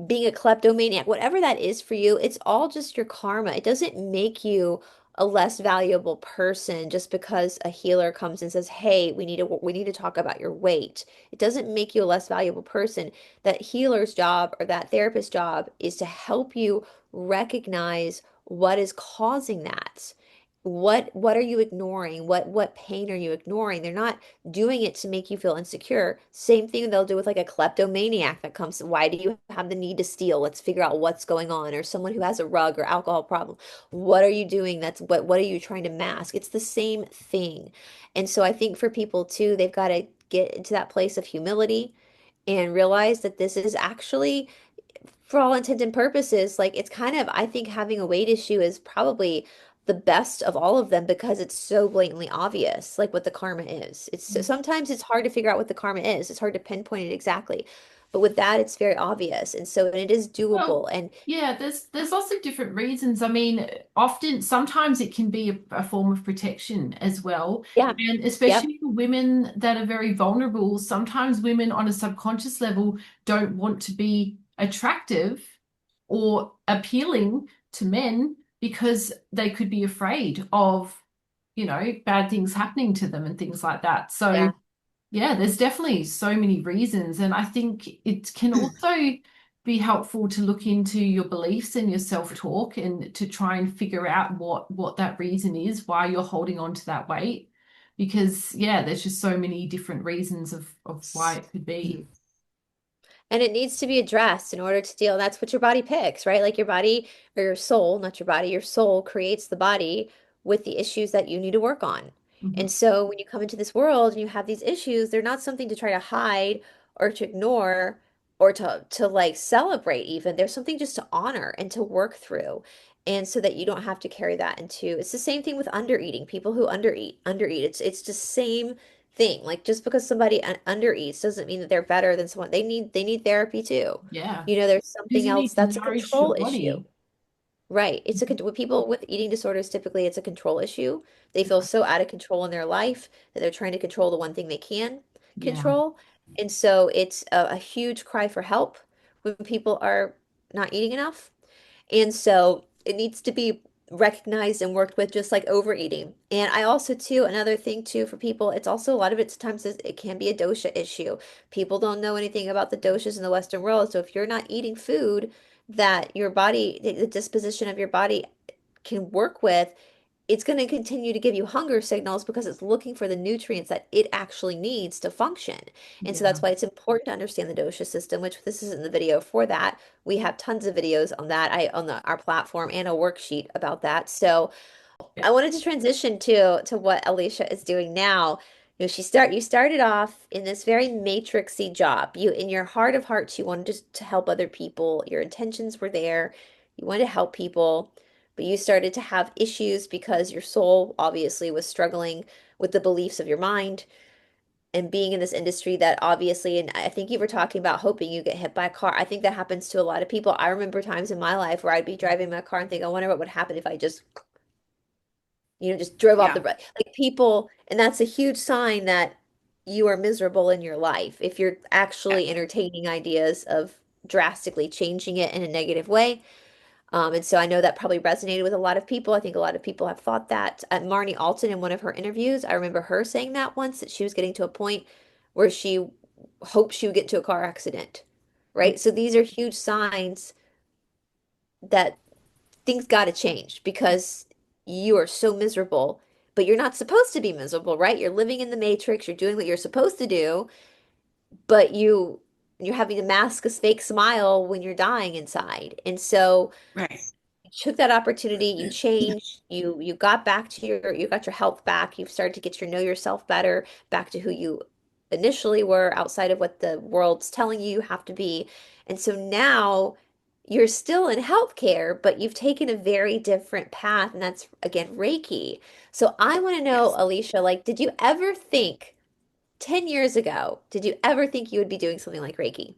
being a kleptomaniac, whatever that is for you, it's all just your karma. It doesn't make you a less valuable person just because a healer comes and says, "Hey, we need to talk about your weight." It doesn't make you a less valuable person. That healer's job or that therapist's job is to help you recognize what is causing that. What are you ignoring? What pain are you ignoring? They're not doing it to make you feel insecure. Same thing they'll do with like a kleptomaniac that comes, why do you have the need to steal? Let's figure out what's going on. Or someone who has a rug or alcohol problem. What are you doing? What are you trying to mask? It's the same thing. And so I think for people too, they've got to get into that place of humility and realize that this is actually, for all intents and purposes, like it's kind of, I think having a weight issue is probably the best of all of them because it's so blatantly obvious, like what the karma is. Sometimes it's hard to figure out what the karma is. It's hard to pinpoint it exactly. But with that, it's very obvious. And so it is well, doable. And yeah, there's lots of different reasons. I mean, often sometimes it can be a form of protection as well. yeah, And yep, especially for women that are very vulnerable, sometimes women on a subconscious level don't want to be attractive or appealing to men because they could be afraid of, bad things happening to them and things like that. So yeah. yeah, there's definitely so many reasons. And I think it can also be helpful to look into your beliefs and your self-talk and to try and figure out what that reason is, why you're holding on to that weight. Because yeah, there's just so many different reasons of why it could be. And it needs to be addressed in order to deal. That's what your body picks, right? Like your body or your soul, not your body, your soul creates the body with the issues that you need to work on. Mhm. And so when you come into this world and you have these issues, they're not something to try to hide or to ignore or to like celebrate even. There's something just to honor and to work through. And so that you don't have to carry that into. It's the same thing with undereating. People who undereat. It's just same thing. Like just because somebody undereats doesn't mean that they're better than someone. They need therapy too. Yeah. There's Because something you else need to that's a nourish your control issue. body. Right. With people with eating disorders, typically it's a control issue. They feel so out of control in their life that they're trying to control the one thing they can Yeah. control. And so it's a huge cry for help when people are not eating enough. And so it needs to be recognized and worked with just like overeating. And I also too, another thing too for people, it's also a lot of it times it can be a dosha issue. People don't know anything about the doshas in the Western world. So if you're not eating food that your body, the disposition of your body can work with, it's going to continue to give you hunger signals because it's looking for the nutrients that it actually needs to function. And so Yeah. that's why it's important to understand the dosha system, which this isn't the video for that. We have tons of videos on that our platform and a worksheet about that. So Yeah. I wanted to transition to what Alicia is doing now. You started off in this very matrixy job. You in your heart of hearts, you wanted to help other people. Your intentions were there. You wanted to help people, but you started to have issues because your soul obviously was struggling with the beliefs of your mind and being in this industry that obviously, and I think you were talking about hoping you get hit by a car. I think that happens to a lot of people. I remember times in my life where I'd be driving my car and think, I wonder what would happen if I just just drove off the Yeah. road. Like people, and that's a huge sign that you are miserable in your life if you're actually Yes. entertaining ideas of drastically changing it in a negative way. And so I know that probably resonated with a lot of people. I think a lot of people have thought that. Marnie Alton, in one of her interviews, I remember her saying that once, that she was getting to a point where she hoped she would get into a car accident, right? So these are huge signs that things got to change because you are so miserable, but you're not supposed to be miserable, right? You're living in the matrix, you're doing what you're supposed to do, but you're having to mask a fake smile when you're dying inside. And so Right. you took that opportunity, you changed, you got back to you got your health back, you've started to get your know yourself better, back to who you initially were outside of what the world's telling you have to be. And so now you're still in healthcare, but you've taken a very different path, and that's again Reiki. So I want to know, Yes. Alicia, like, did you ever think 10 years ago, did you ever think you would be doing something like Reiki?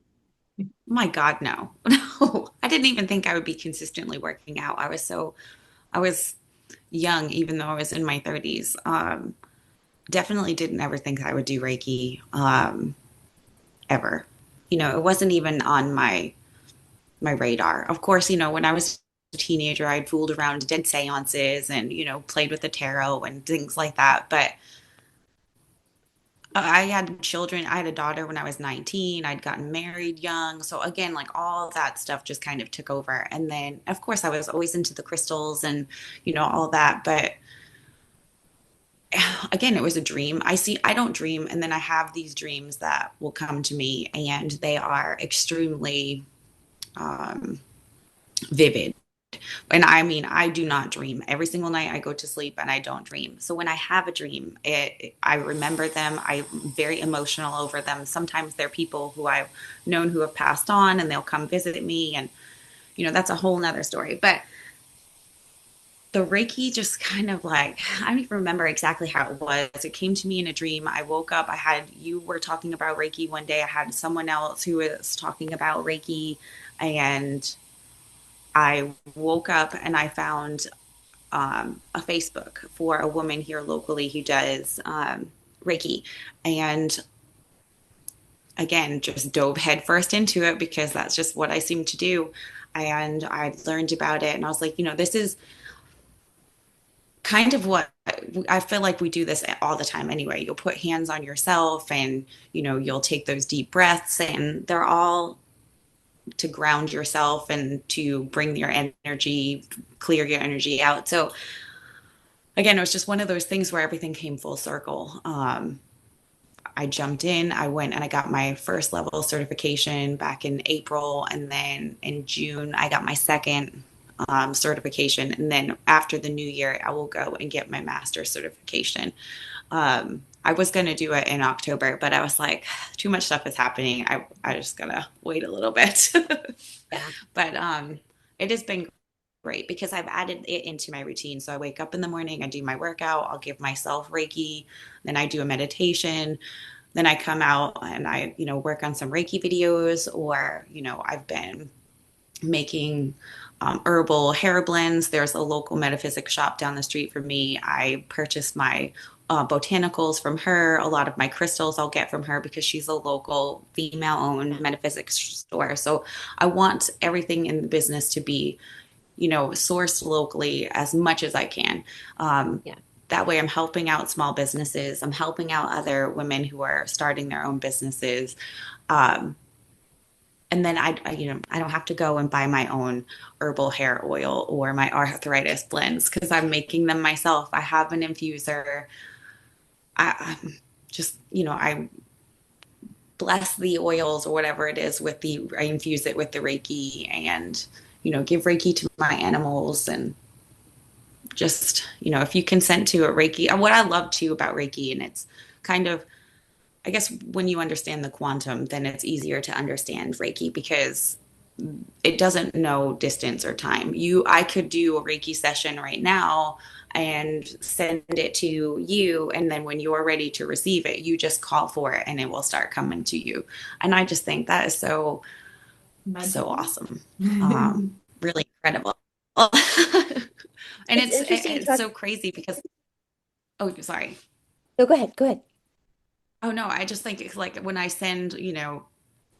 My God, no. No. I didn't even think I would be consistently working out. I was young, even though I was in my 30s. Definitely didn't ever think I would do Reiki, ever. It wasn't even on my radar. Of course, when I was a teenager, I'd fooled around, did seances and, played with the tarot and things like that. But I had children. I had a daughter when I was 19. I'd gotten married young. So again, like all that stuff just kind of took over. And then, of course, I was always into the crystals and, all that. But again, it was a dream. I don't dream. And then I have these dreams that will come to me and they are extremely um, vivid. And I mean, I do not dream. Every single night I go to sleep and I don't dream. So when I have a dream, I remember them. I'm very emotional over them. Sometimes they're people who I've known who have passed on and they'll come visit me. And, that's a whole nother story. But the Reiki just kind of like, I don't even remember exactly how it was. It came to me in a dream. I woke up, you were talking about Reiki one day. I had someone else who was talking about Reiki. And I woke up and I found a Facebook for a woman here locally who does Reiki. And again, just dove headfirst into it because that's just what I seem to do. And I learned about it and I was like, this is kind of what I feel like we do this all the time anyway. You'll put hands on yourself and, you'll take those deep breaths and they're all to ground yourself and to bring your energy, clear your energy out. So again, it was just one of those things where everything came full circle. I jumped in, I went and I got my first level certification back in April. And then in June, I got my second certification. And then after the new year, I will go and get my master's certification. I was going to do it in October, but I was like, too much stuff is happening. I just gotta wait a little bit. Yeah. But it has been great because I've added it into my routine. So I wake up in the morning, I do my workout, I'll give myself Reiki, then I do a meditation, then I come out and I, work on some Reiki videos or, I've been making herbal hair blends. There's a local metaphysics shop down the street from me. I purchased my botanicals from her. A lot of my crystals I'll get from her because she's a local female-owned metaphysics store. So I want everything in the business to be, sourced locally as much as I can. Yeah. That way I'm helping out small businesses. I'm helping out other women who are starting their own businesses. Um, and then I don't have to go and buy my own herbal hair oil or my arthritis blends because I'm making them myself. I have an infuser. I just, I bless the oils or whatever it is I infuse it with the Reiki and, give Reiki to my animals and just, if you consent to a Reiki. And what I love too about Reiki, and it's kind of, I guess when you understand the quantum, then it's easier to understand Reiki because it doesn't know distance or time. I could do a Reiki session right now and send it to you, and then when you're ready to receive it, you just call for it and it will start coming to you. And I just think that is so Magical. awesome. Really incredible. And It's interesting it's to so crazy because, oh, sorry. no, go ahead, go ahead. Oh no, I just think it's like when I send,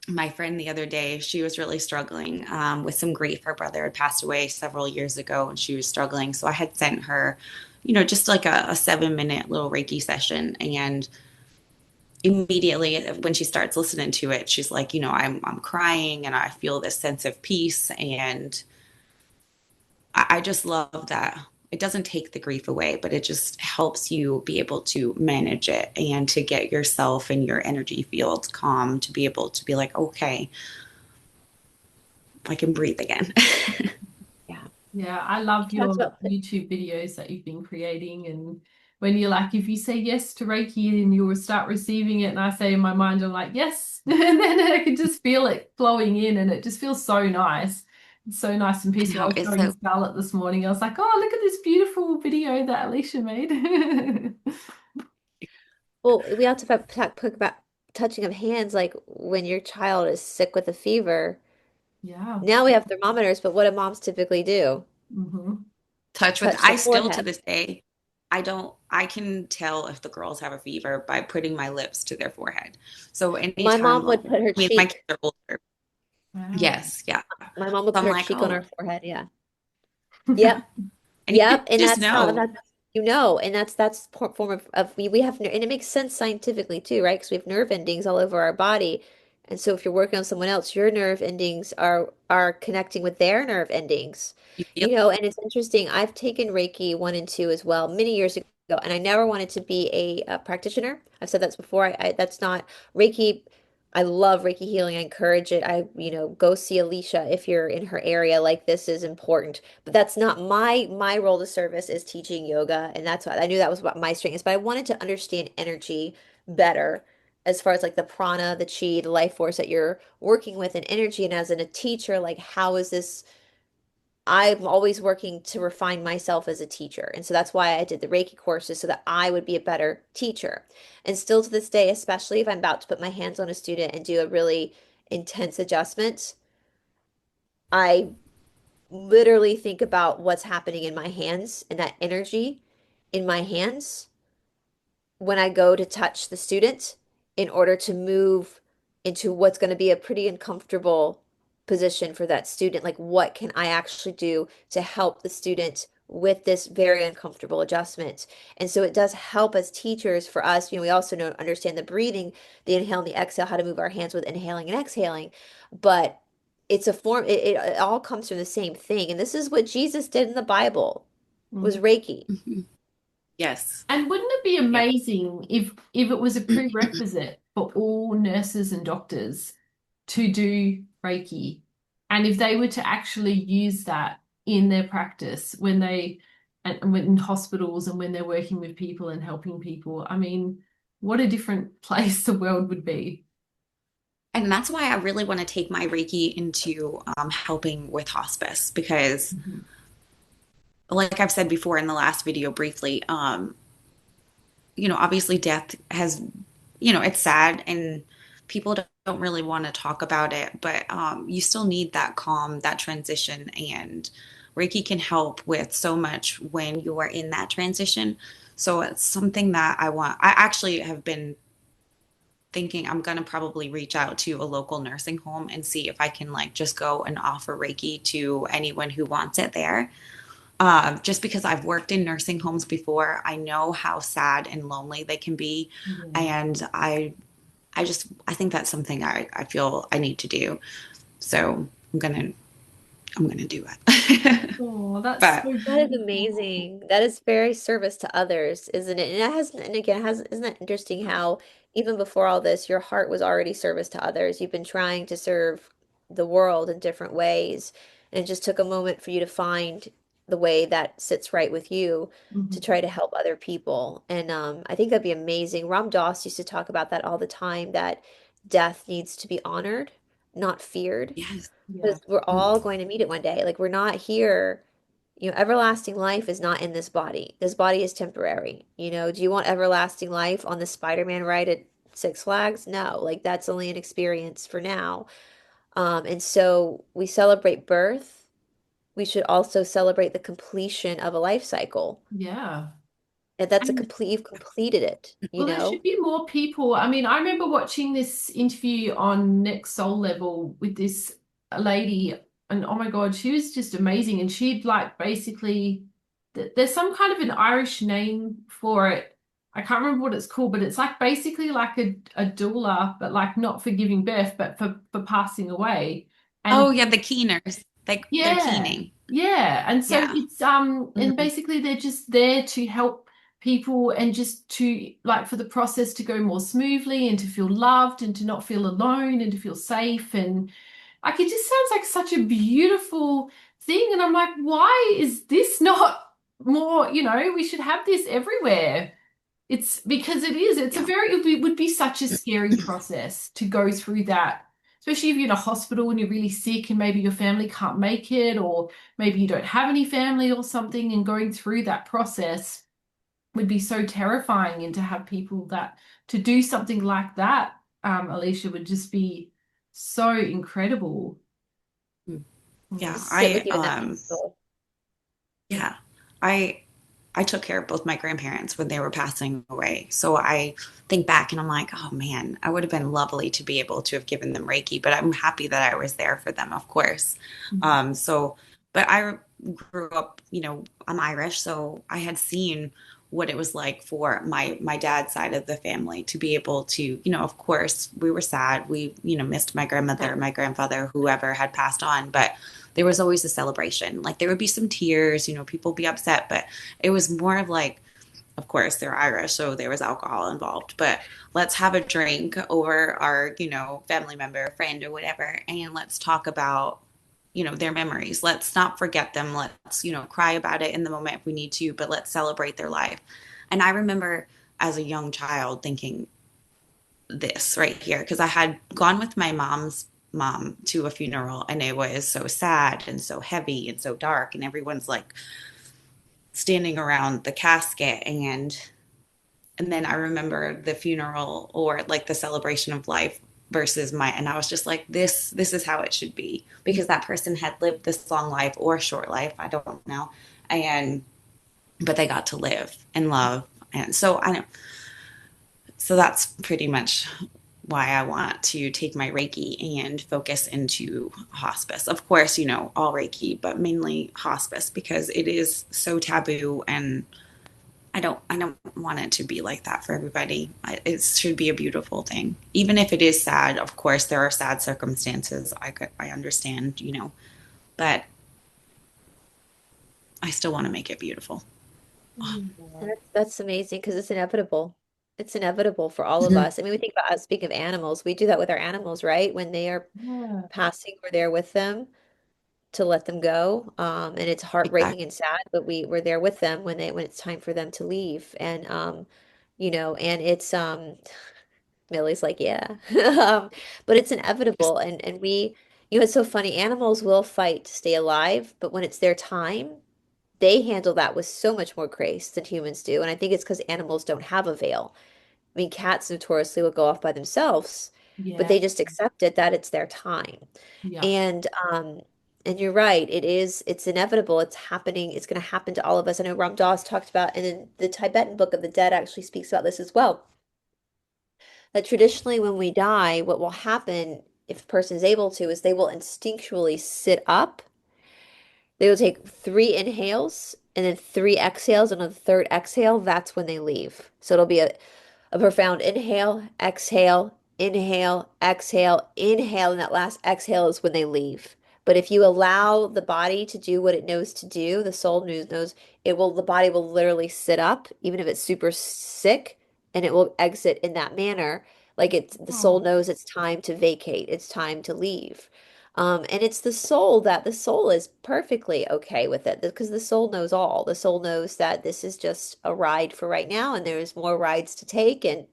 my friend the other day, she was really struggling with some grief. Her brother had passed away several years ago and she was struggling. So I had sent her, just like a 7-minute little Reiki session. And immediately when she starts listening to it, she's like, I'm crying and I feel this sense of peace. And I just love that. It doesn't take the grief away, but it just helps you be able to manage it and to get yourself and your energy field calm to be able to be like, okay, I can breathe again. Yeah. Yeah, I love Talks your about YouTube videos that you've been creating. And when you're like, if you say yes to Reiki, then you'll start receiving it. And I say in my mind, I'm like, yes. And then I can just feel it flowing in and it just feels so nice. It's so nice and I peaceful. I know was it's showing so Scarlett this morning. I was like, oh, look at this beautiful video that Alicia made. well, we have to talk about touching of hands, like when your child is sick with a fever. Yeah. Now we have thermometers, but what do moms typically do? Hmm. touch with. Touch the I still to forehead. this day, I can tell if the girls have a fever by putting my lips to their forehead. So My anytime, mom I would put her mean, my kids cheek. are older. Wow. Yes, yeah. My mom would So put I'm her like, cheek on her oh, forehead. Yeah. Yep. and you Yep, and just that's how know. that and that's form of we have and it makes sense scientifically too, right? Because we have nerve endings all over our body, and so if you're working on someone else, your nerve endings are connecting with their nerve endings, You feel And it's interesting. I've taken Reiki 1 and 2 as well many years ago, and I never wanted to be a practitioner. I've said that before. That's not Reiki. I love Reiki healing. I encourage it. Go see Alicia if you're in her area. Like this is important. But that's not my role to service is teaching yoga, and that's what I knew that was what my strength is. But I wanted to understand energy better as far as like the prana, the chi, the life force that you're working with and energy. And as a teacher, like how is this? I'm always working to refine myself as a teacher. And so that's why I did the Reiki courses so that I would be a better teacher. And still to this day, especially if I'm about to put my hands on a student and do a really intense adjustment, I literally think about what's happening in my hands and that energy in my hands when I go to touch the student in order to move into what's going to be a pretty uncomfortable position for that student. Like, what can I actually do to help the student with this very uncomfortable adjustment? And so it does help as teachers for us. We also know understand the breathing, the inhale and the exhale, how to move our hands with inhaling and exhaling. But it's a form, it all comes from the same thing. And this is what Jesus did in the Bible was Reiki. Mhm. Yes. And wouldn't it be Yep. amazing if it was a prerequisite for all nurses and doctors to do Reiki, and if they were to actually use that in their practice and when in hospitals and when they're working with people and helping people? I mean, what a different place the world would be. And that's why I really want to take my Reiki into helping with hospice because, Mhm. like I've said before in the last video briefly, obviously death has, it's sad and people don't really want to talk about it, but you still need that calm, that transition, and Reiki can help with so much when you are in that transition. So it's something that I actually have been thinking I'm gonna probably reach out to a local nursing home and see if I can like just go and offer Reiki to anyone who wants it there. Just because I've worked in nursing homes before, I know how sad and lonely they can be, Yeah. and I think that's something I feel I need to do. So I'm gonna do it. Oh, that's But so That is beautiful. amazing. That is very service to others, isn't it? And it has, and again, has, isn't that interesting how even before all this, your heart was already service to others. You've been trying to serve the world in different ways, and it just took a moment for you to find the way that sits right with you to Mhm. try to help other people. And I think that'd be amazing. Ram Dass used to talk about that all the time, that death needs to be honored, not feared, yes. Yeah. because we're all going to meet it one day. Like we're not here, everlasting life is not in this body. This body is temporary. Do you want everlasting life on the Spider-Man ride at Six Flags? No, like that's only an experience for now. And so we celebrate birth. We should also celebrate the completion of a life cycle. Yeah. And that's And you've completed it, you well, there should know? be more people. I mean, I remember watching this interview on Next Soul Level with this lady, and oh my God, she was just amazing. And she'd like basically, there's some kind of an Irish name for it. I can't remember what it's called, but it's like basically like a doula, but like not for giving birth, but for passing away. Oh And yeah, the keeners. They're yeah, keening. yeah. And so Yeah. it's and Mhm. basically they're just there to help people and just to like for the process to go more smoothly and to feel loved and to not feel alone and to feel safe and like it just sounds like such a beautiful thing and I'm like, why is this not more, we should have this everywhere. It's because it's a Yeah. very, it would be such a scary process to go through that, especially if you're in a hospital and you're really sick and maybe your family can't make it, or maybe you don't have any family or something, and going through that process would be so terrifying. And to have people to do something like that, Alicia, would just be so incredible. Yeah. Mm. Sit with you in that peaceful. Yeah. I I took care of both my grandparents when they were passing away. So I think back and I'm like, oh man, I would have been lovely to be able to have given them Reiki, but I'm happy that I was there for them, of course. Mhm. So, but I grew up, I'm Irish, so I had seen what it was like for my dad's side of the family to be able to, of course, we were sad. We, missed my grandmother, Yeah. my grandfather, whoever had passed on, but there was always a celebration. Like there would be some tears, people be upset, but it was more of like, of course, they're Irish, so there was alcohol involved, but let's have a drink over our, family member, friend, or whatever, and let's talk about, their memories. Let's not forget them. Let's, cry about it in the moment if we need to, but let's celebrate their life. And I remember as a young child thinking this right here, because I had gone with my mom's mom to a funeral and it was so sad and so heavy and so dark, and everyone's like standing around the casket and then I remember the funeral or like the celebration of life versus and I was just like, this is how it should be, because that person had lived this long life or short life, I don't know, and but they got to live and love. And so I know, so that's pretty much why I want to take my Reiki and focus into hospice. Of course, all Reiki, but mainly hospice, because it is so taboo, and I don't want it to be like that for everybody. It should be a beautiful thing. Even if it is sad, of course there are sad circumstances. I understand, but I still want to make it beautiful. Yeah. That's amazing because it's inevitable. It's inevitable for all of Mhm. us. I mean, we think about us, speaking of animals, we do that with our animals, right? When they are Yeah. passing, we're there with them to let them go. And it's heartbreaking Exactly. and sad, but we're there with them when it's time for them to leave. And and it's Millie's like, yeah. But it's inevitable and it's so funny. Animals will fight to stay alive, but when it's their time, they handle that with so much more grace than humans do. And I think it's because animals don't have a veil. I mean, cats notoriously will go off by themselves but Yeah. they just accepted that it's their time. Yeah. And and you're right, it's inevitable. It's happening, it's going to happen to all of us. I know Ram Dass talked about, and then the Tibetan Book of the Dead actually speaks about this as well, that traditionally when we die, what will happen if a person is able to is they will instinctually sit up. They will take three inhales and then three exhales, and on the third exhale, that's when they leave. So it'll be a profound inhale, exhale, inhale, exhale, inhale, and that last exhale is when they leave. But if you allow the body to do what it knows to do, the soul knows the body will literally sit up, even if it's super sick, and it will exit in that manner. Like the soul Oh, knows it's time to vacate, it's time to leave. And it's the soul is perfectly okay with it because the soul knows all. The soul knows that this is just a ride for right now and there's more rides to take. And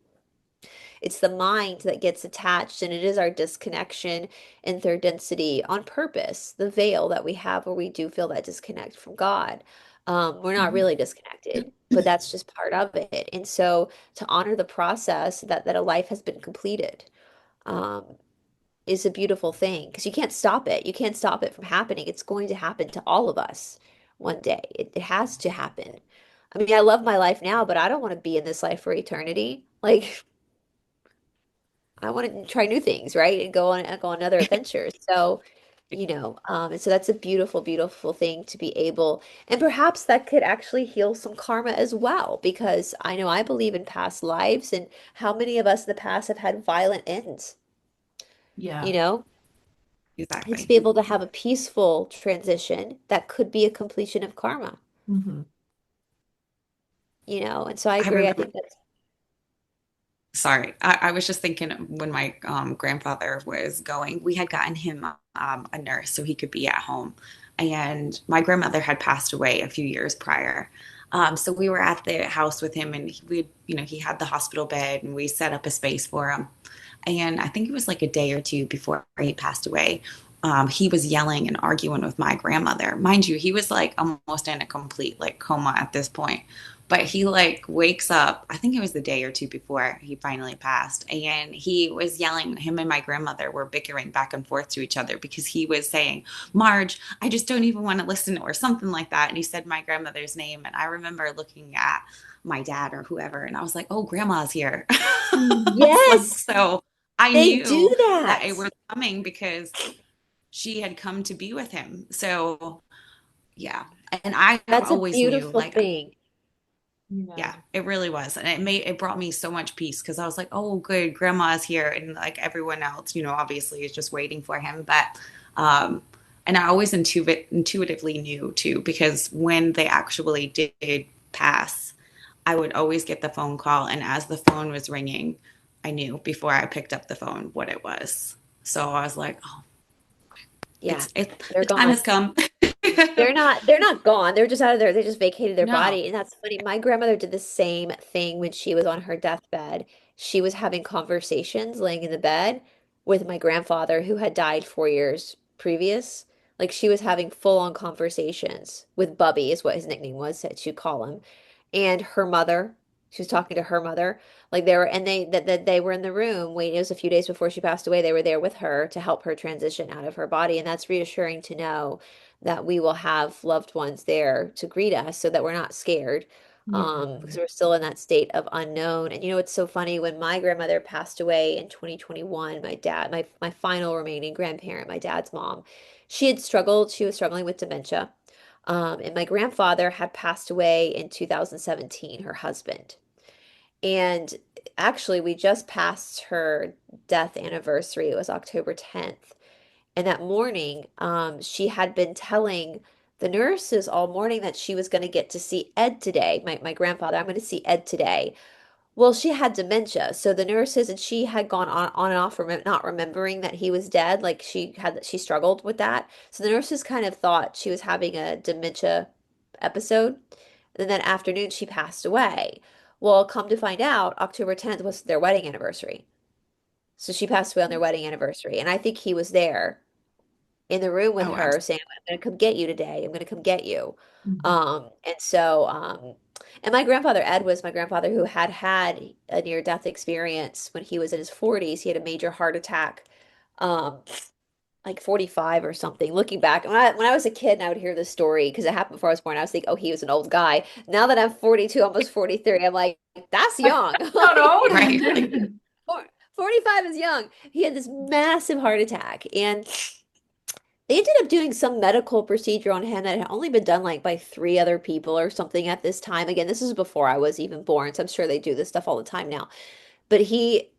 it's the mind that gets attached, and it is our disconnection in third density on purpose, the veil that we have where we do feel that disconnect from God. We're not mhm. really disconnected, but that's just part of it. And so to honor the process that a life has been completed. Um, is a beautiful thing because you can't stop it. You can't stop it from happening. It's going to happen to all of us one day. It has to happen. I mean, I love my life now, but I don't want to be in this life for eternity. Like, I want to try new things, right? And go on other adventures. So, and so that's a beautiful, beautiful thing to be able, and perhaps that could actually heal some karma as well, because I know I believe in past lives, and how many of us in the past have had violent ends, you Yeah. know? And to Exactly. be able to have a peaceful transition that could be a completion of karma, Hmm. and so I I agree. I remember, think that's, sorry, I was just thinking when my grandfather was going, we had gotten him a nurse so he could be at home. And my grandmother had passed away a few years prior. So we were at the house with him, and he had the hospital bed, and we set up a space for him. And I think it was like a day or two before he passed away. He was yelling and arguing with my grandmother. Mind you, he was like almost in a complete like coma at this point. But he like wakes up, I think it was the day or two before he finally passed, and he was yelling. Him and my grandmother were bickering back and forth to each other because he was saying, Marge, I just don't even want to listen, or something like that. And he said my grandmother's name. And I remember looking at my dad or whoever, and I was like, oh, grandma's here. I was like, yes, so I they do knew that that. it was coming because she had come to be with him. So yeah. And I That's a always knew, beautiful like, thing. yeah, Yeah. it really was. And it brought me so much peace because I was like, oh, good, grandma's here. And like everyone else, obviously is just waiting for him. Um, and I always intuitively knew too, because when they actually did pass, I would always get the phone call. And as the phone was ringing, I knew before I picked up the phone what it was. So I was like, oh, Yeah, they're the time gone. has come. They're not gone. They're just out of there. They just vacated their No. body. And that's funny. My grandmother did the same thing when she was on her deathbed. She was having conversations laying in the bed with my grandfather who had died 4 years previous. Like she was having full-on conversations with Bubby is what his nickname was, that she'd call him. And her mother. She was talking to her mother. Like they were, and they were in the room waiting. It was a few days before she passed away. They were there with her to help her transition out of her body. And that's reassuring to know that we will have loved ones there to greet us so that we're not scared, Yeah. because we're still in that state of unknown. And it's so funny when my grandmother passed away in 2021, my dad, my final remaining grandparent, my dad's mom, she was struggling with dementia. And my grandfather had passed away in 2017, her husband. And actually, we just passed her death anniversary. It was October 10th. And that morning, she had been telling the nurses all morning that she was going to get to see Ed today, my grandfather. I'm going to see Ed today. Well, she had dementia. So the nurses and she had gone on and off from not remembering that he was dead. Like she struggled with that. So the nurses kind of thought she was having a dementia episode. And then that afternoon, she passed away. Well, come to find out, October 10th was their wedding anniversary. So she passed away on their wedding anniversary. And I think he was there in the room with Oh, her saying, I'm going to come get you today. I'm going to come get you. Mhm. And so And my grandfather Ed was my grandfather who had had a near-death experience when he was in his 40s. He had a major heart attack, um, like 45 or something. Looking back, when I was a kid and I would hear this story because it happened before I was born, I was thinking, oh, he was an old guy. Now that I'm 42, almost 43, I'm like, that's young. Not Right. Like, 45 is young. He had this massive heart attack, and they ended up doing some medical procedure on him that had only been done like by three other people or something at this time. Again, this is before I was even born, so I'm sure they do this stuff all the time now. But he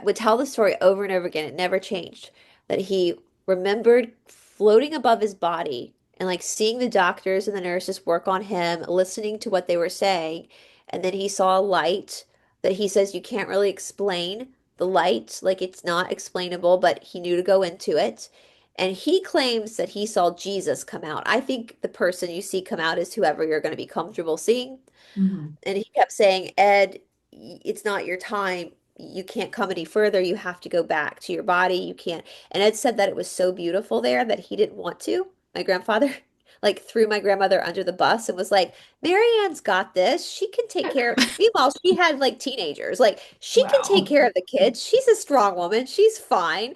would tell the story over and over again. It never changed. That he remembered floating above his body and like seeing the doctors and the nurses work on him, listening to what they were saying. And then he saw a light that he says you can't really explain the light. Like it's not explainable, but he knew to go into it. And he claims that he saw Jesus come out. I think the person you see come out is whoever you're going to be comfortable seeing. Mhm. And he kept saying, Ed, it's not your time. You can't come any further. You have to go back to your body. You can't. And Ed said that it was so beautiful there that he didn't want to. My grandfather, like, threw my grandmother under the bus and was like, Marianne's got this. She can take care of. Meanwhile, she had like teenagers. Like, she can take Wow. care of the kids. She's a strong woman. She's fine.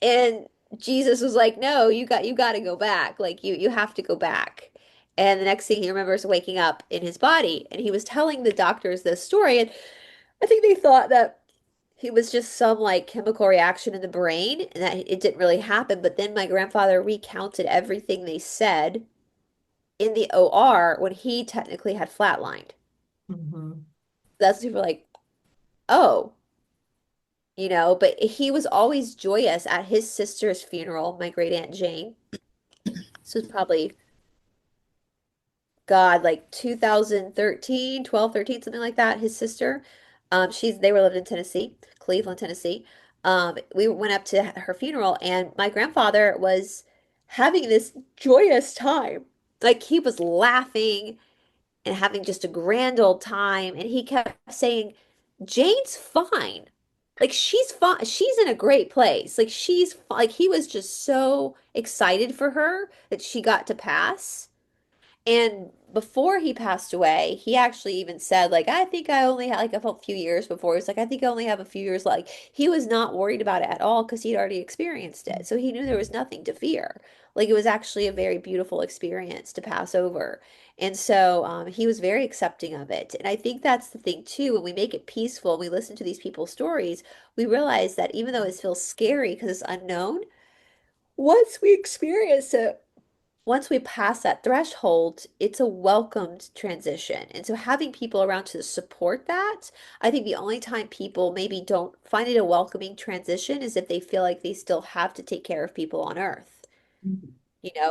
And Jesus was like, no, you got to go back. Like, you have to go back. And the next thing he remembers waking up in his body, and he was telling the doctors this story, and I think they thought that he was just some like chemical reaction in the brain and that it didn't really happen. But then my grandfather recounted everything they said in the OR when he technically had flatlined. Mhm. That's people like, oh, but he was always joyous at his sister's funeral, my great aunt Jane. This was probably God, like 2013, 12, 13, something like that. His sister, they were living in Tennessee, Cleveland, Tennessee. We went up to her funeral, and my grandfather was having this joyous time. Like he was laughing and having just a grand old time. And he kept saying, Jane's fine. Like she's fine. She's in a great place. Like like he was just so excited for her that she got to pass. And before he passed away, he actually even said, like, I think I only had like a few years before. He was like, I think I only have a few years. Like, he was not worried about it at all because he'd already experienced it. So he knew there was nothing to fear. Like, it was actually a very beautiful experience to pass over. And so he was very accepting of it. And I think that's the thing, too. When we make it peaceful, we listen to these people's stories, we realize that even though it feels scary because it's unknown, once we experience it, once we pass that threshold, it's a welcomed transition. And so having people around to support that, I think the only time people maybe don't find it a welcoming transition is if they feel like they still have to take care of people on earth, Mhm.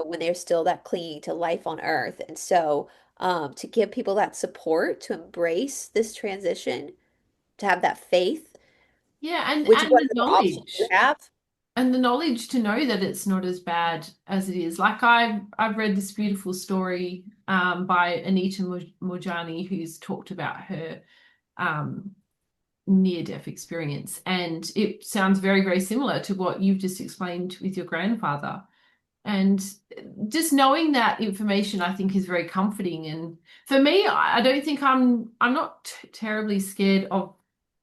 when they're still that clinging to life on earth. And so to give people that support to embrace this transition, to have that faith, Yeah, and which is and one the of the options you knowledge. have. And the knowledge to know that it's not as bad as it is. Like I've read this beautiful story by Anita Murjani, who's talked about her um, near-death experience, and it sounds very, very similar to what you've just explained with your grandfather. And just knowing that information, I think, is very comforting. And for me, I don't think I'm not terribly scared of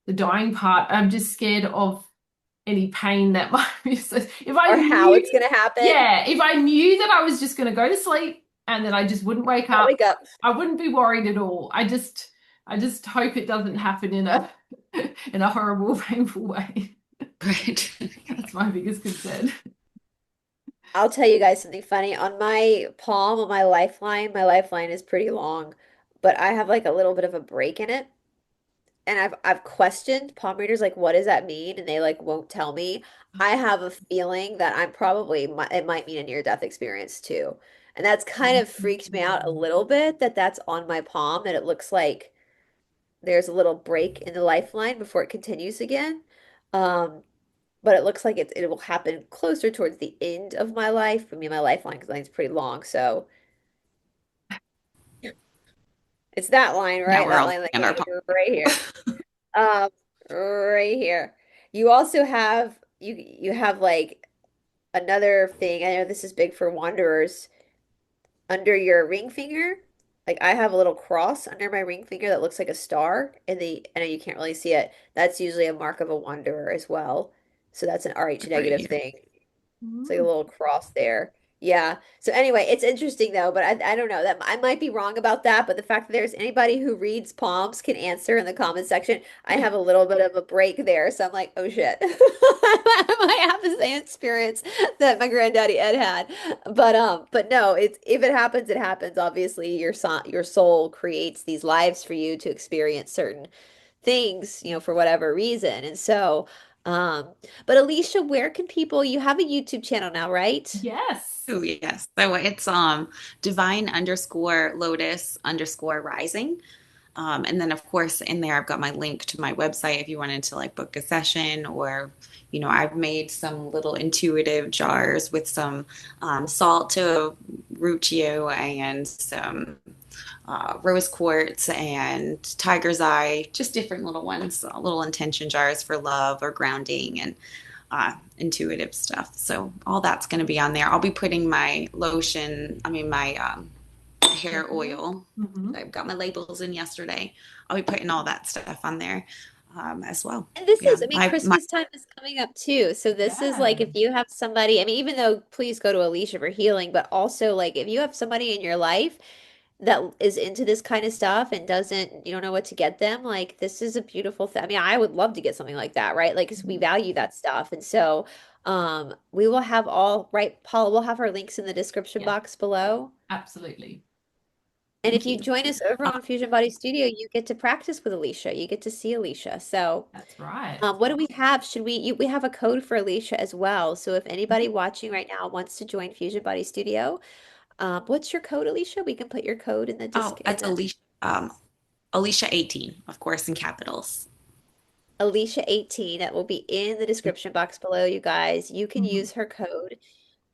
the dying part. I'm just scared of any pain that might be. So if I Or how knew, it's going to happen. yeah, if I knew that I was just going to go to sleep and that I just wouldn't wake Not up, wake up. I wouldn't be worried at all. I just hope it doesn't happen in a in a horrible, painful way. Right. That's my biggest concern. I'll tell you guys something funny. On my palm, on my lifeline is pretty long, but I have like a little bit of a break in it. And I've questioned palm readers like, what does that mean? And they like won't tell me. I have a feeling that it might mean a near-death experience too. And that's kind of freaked me out a little bit that that's on my palm, that it looks like there's a little break in the lifeline before it continues again. Um, but it looks like it will happen closer towards the end of my life. I mean, my line's pretty long, so it's that line, Yeah, right? we're That all line that in our goes palm. right here. Um, right here. You also have you have like another thing. I know this is big for wanderers under your ring finger. Like I have a little cross under my ring finger that looks like a star, and I know you can't really see it. That's usually a mark of a wanderer as well. So that's an RH right negative here. thing. It's like a Mm. little cross there. Yeah. So anyway, it's interesting though, but I don't know that I might be wrong about that. But the fact that there's anybody who reads palms can answer in the comment section. I have a little bit of a break there, so I'm like, oh shit, I might have the same experience that my granddaddy Ed had. But no, it's if it happens, it happens. Obviously, your soul creates these lives for you to experience certain things, for whatever reason, and so. Um, but Alicia, where can people, you have a YouTube channel now, right? Yes. Oh, yes. So it's divine underscore lotus underscore rising. And then of course in there I've got my link to my website if you wanted to like book a session or I've made some little intuitive jars with some salt to root you and some rose quartz and tiger's eye, just different little ones, little intention jars for love or grounding and intuitive stuff. So all that's going to be on there. I'll be putting my lotion, I mean my hair oil. Mm-hmm. I got my labels in yesterday. I'll be putting all that stuff on there as well. And this Yeah, is, I mean, Christmas time is coming up too. So this is like Yeah. if you have somebody, I mean, even though please go to Alicia for healing, but also like if you have somebody in your life that is into this kind of stuff and doesn't, you don't know what to get them, like this is a beautiful thing. I mean, I would love to get something like that, right? Like, 'cause we Mhm. value that stuff. And so we will have all, right, Paula, we'll have our links in the description Yeah, box below. absolutely. And if thank you you. join us over on Fusion Body Studio, you get to practice with Alicia. You get to see Alicia. So That's right. what do we have? We have a code for Alicia as well. So if anybody watching right now wants to join Fusion Body Studio, what's your code, Alicia? We can put your code in the Oh, disc in that's the Alicia 18, of course, in capitals. Alicia 18. That will be in the description box below, you guys. You can Mhm. use her code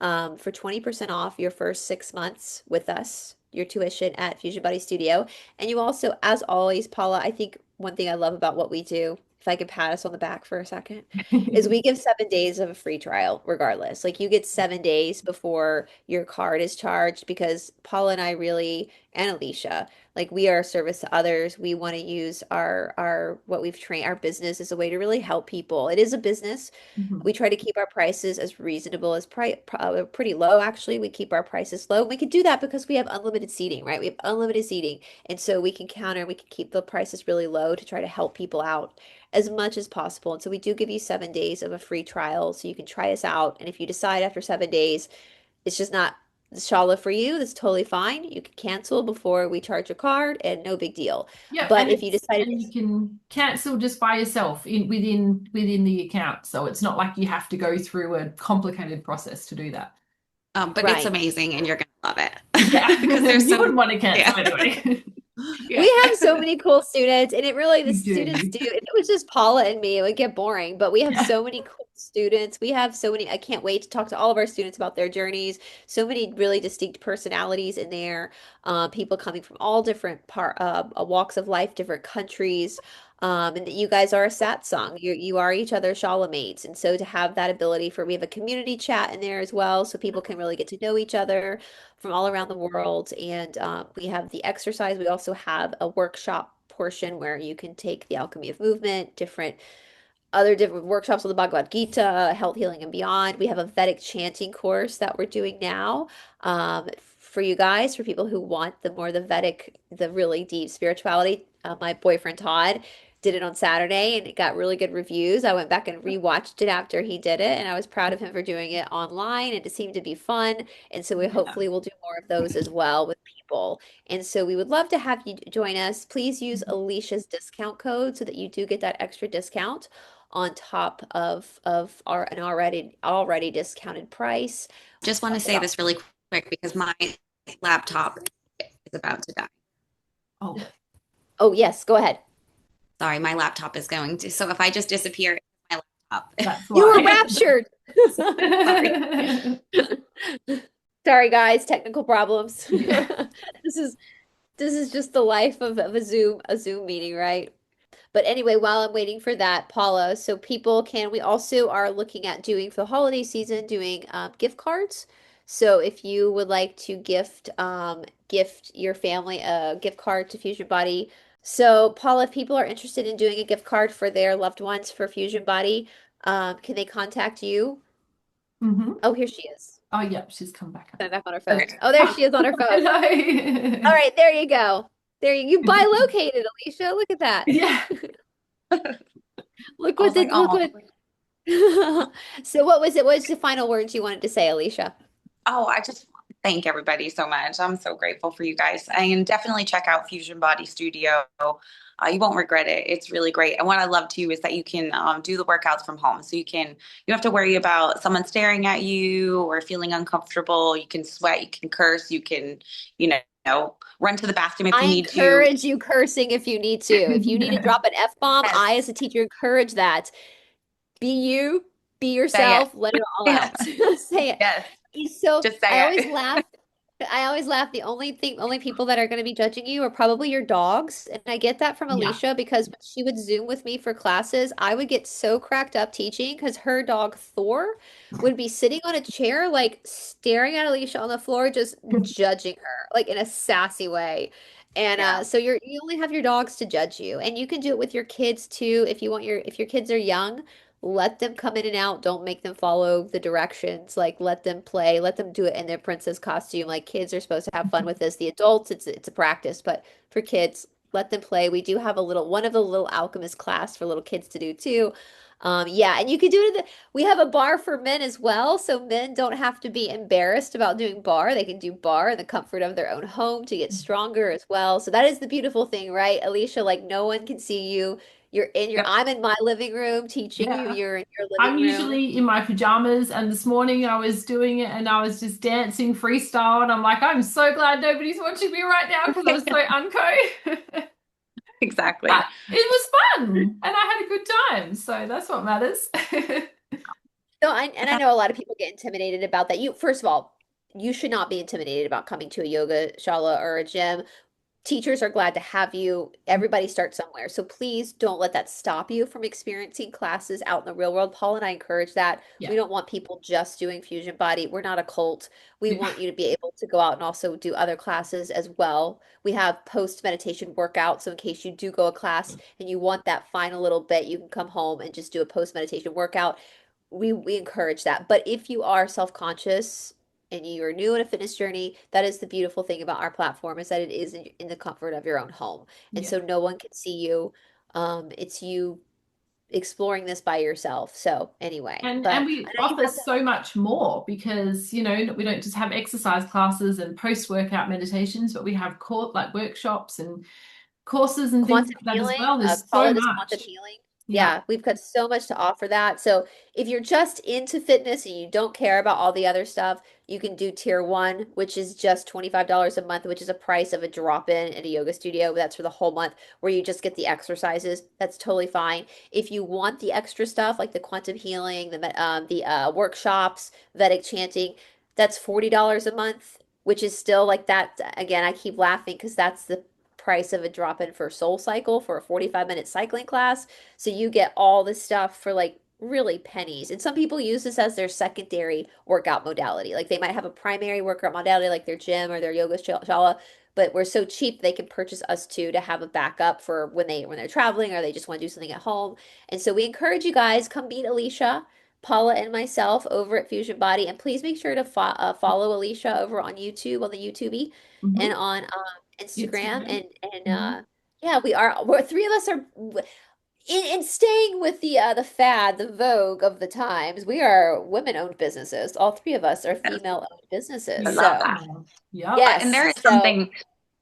for 20% off your first 6 months with us, your tuition at Fusion Body Studio. And you also, as always, Paula, I think one thing I love about what we do, if I could pat us on the back for a second, is we give 7 days of a free trial regardless. Like you get 7 days before your card is charged because Paula and I really, and Alicia, like we are a service to others. We want to use our what we've trained our business as a way to really help people. It is a business. Mhm. We try to keep our prices as reasonable as pretty low, actually. We keep our prices low. We can do that because we have unlimited seating, right? We have unlimited seating. And so we can keep the prices really low to try to help people out as much as possible. And so we do give you 7 days of a free trial so you can try us out. And if you decide after 7 days it's just not the shala for you, that's totally fine. You can cancel before we charge your card and no big deal. Yeah, But and if you it's decide and you it's can cancel just by yourself within the account. So it's not like you have to go through a complicated process to do that. But it's right. amazing and you're going to love Yeah, it because there's you so, wouldn't want to cancel yeah, anyway. yeah. We have so many cool students, and it really, the You students do. do. If it was just Paula and me, it would get boring. But we have Yeah. so many cool students. We have so many, I can't wait to talk to all of our students about their journeys. So many really distinct personalities in there. People coming from all different walks of life, different countries. And that you guys are a sat song. You are each other's shala mates. And so to have that ability we have a community chat in there as well, so people can really get to know each other from all around the world. And we have the exercise. We also have a workshop portion where you can take the alchemy of movement, different workshops on the Bhagavad Gita, health, healing, and beyond. We have a Vedic chanting course that we're doing now for you guys, for people who want the Vedic, the really deep spirituality. My boyfriend Todd did it on Saturday and it got really good reviews. I went back and rewatched it after he did it, and I was proud of him for doing it online, and it seemed to be fun. And so we Yeah. hopefully will do more of those as well with people. And so we would love to have you join us. Please use Alicia's discount code so that you do get that extra discount on top of an already discounted price. Just want to say this really quick because my laptop is about to die. Oh, Oh, yes, go ahead. Sorry, my laptop is going to. So if I just disappear, my laptop. that's You were why. raptured. Sorry. Sorry, guys, technical problems. Yeah. This is this is just the life of a Zoom meeting, right? But anyway, while I'm waiting for that, Paula, we also are looking at doing for the holiday season, doing gift cards. So if you would like to gift your family a gift card to Fusion Body. So Paula, if people are interested in doing a gift card for their loved ones for Fusion Body, can they contact you? Hmm. Oh, here she is. Oh, yep, she's come back up. Back on her phone. Okay. Oh, there she is on her phone. All Hello. right, there you go. You bilocated, Alicia. Look at that. Yeah. Look I what was like, did look oh, what So what was it? What was the final words you wanted to say, Alicia? oh, I just thank everybody so much. I'm so grateful for you guys. And definitely check out Fusion Body Studio. You won't regret it. It's really great. And what I love too is that you can do the workouts from home. So you don't have to worry about someone staring at you or feeling uncomfortable. You can sweat, you can curse, you can, you run to the bathroom if I you need to. encourage you cursing if you need to. If you need to drop an F-bomb, Yes, I, as a teacher, encourage that. Be you, be say it. yourself, let it all Yeah. out. Say it. Yes, So just I say always it. laugh. I always laugh. Only people that are going to be judging you are probably your dogs. And I get that from Yeah. Alicia because when she would Zoom with me for classes, I would get so cracked up teaching because her dog Thor would be sitting on a chair, like staring at Alicia on the floor, just judging her, like in a sassy way. And Yeah. so you only have your dogs to judge you, and you can do it with your kids too. If your kids are young, let them come in and out. Don't make them follow the directions. Like let them play, let them do it in their princess costume. Like kids are supposed to have fun with this. The adults, it's a practice, but for kids, let them play. We do have one of the little alchemist class for little kids to do too. Yeah, and you can do it we have a bar for men as well, so men don't have to be embarrassed about doing bar. They can do bar in the comfort of their own home to get stronger as well. So that is the beautiful thing, right, Alicia? Like no one can see you. Yep. I'm in my living room teaching you. Yeah. You're in your I'm living room. usually in my pajamas, and this morning I was doing it and I was just dancing freestyle. And I'm like, I'm so glad nobody's watching me right now because I was so unco. But Exactly. it was fun and I had a good time. So that's what matters. So I know a lot of people get intimidated about that. First of all, you should not be intimidated about coming to a yoga shala or a gym. Teachers are glad to have you. Everybody starts somewhere. So please don't let that stop you from experiencing classes out in the real world. Paul and I encourage that. Yeah. We don't want people just doing fusion body. We're not a cult. We Yeah. want you to be able to go out and also do other classes as well. We have post meditation workouts. So in case you do go a class and you want that final little bit, you can come home and just do a post meditation workout. We encourage that. But if you are self-conscious and you're new in a fitness journey, that is the beautiful thing about our platform is that it is in the comfort of your own home. And Yeah. so no one can see you. It's you exploring this by yourself. So anyway, And but we I know you offer have to. so much more because, we don't just have exercise classes and post-workout meditations, but we have workshops and courses and things Quantum like that as healing, well. There's so Paula does quantum much. healing. Yeah. Yeah, we've got so much to offer that. So if you're just into fitness and you don't care about all the other stuff, you can do tier one, which is just $25 a month, which is a price of a drop-in at a yoga studio. That's for the whole month where you just get the exercises. That's totally fine. If you want the extra stuff like the quantum healing, the workshops, Vedic chanting, that's $40 a month, which is still like that. Again, I keep laughing because that's the price of a drop in for Soul Cycle for a 45-minute cycling class. So you get all this stuff for like really pennies. And some people use this as their secondary workout modality. Like they might have a primary workout modality like their gym or their yoga shala, but we're so cheap they can purchase us too to have a backup for when they're traveling or they just want to do something at home. And so we encourage you guys come meet Alicia, Paula, and myself over at Fusion Body, and please make sure to follow Alicia over on YouTube on the YouTube and Hmm. on Instagram Instagram. and Hmm. yeah, we're three of us are in staying with the fad, the vogue of the times. We are women-owned businesses. All three of us are Yes, female-owned I businesses. We love So, that. are. Yep. And yes. there is So, something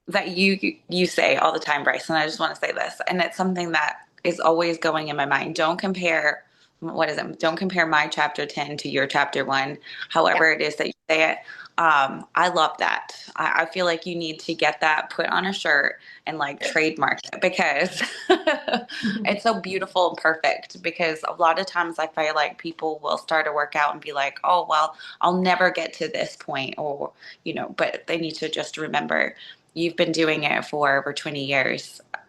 that you say all the time, Bryce, and I just want to say this, and it's something that is always going in my mind. Don't compare, what is it? Don't compare my chapter 10 to your chapter 1, yeah. however it is that you say it. I love that. I feel like you need to get that put on a shirt and like trademark it because it's so beautiful and perfect. Because a lot of times I feel like people will start a workout and be like, oh, well, I'll never get to this point, or, but they need to just remember you've been doing it for over 20 years Yeah,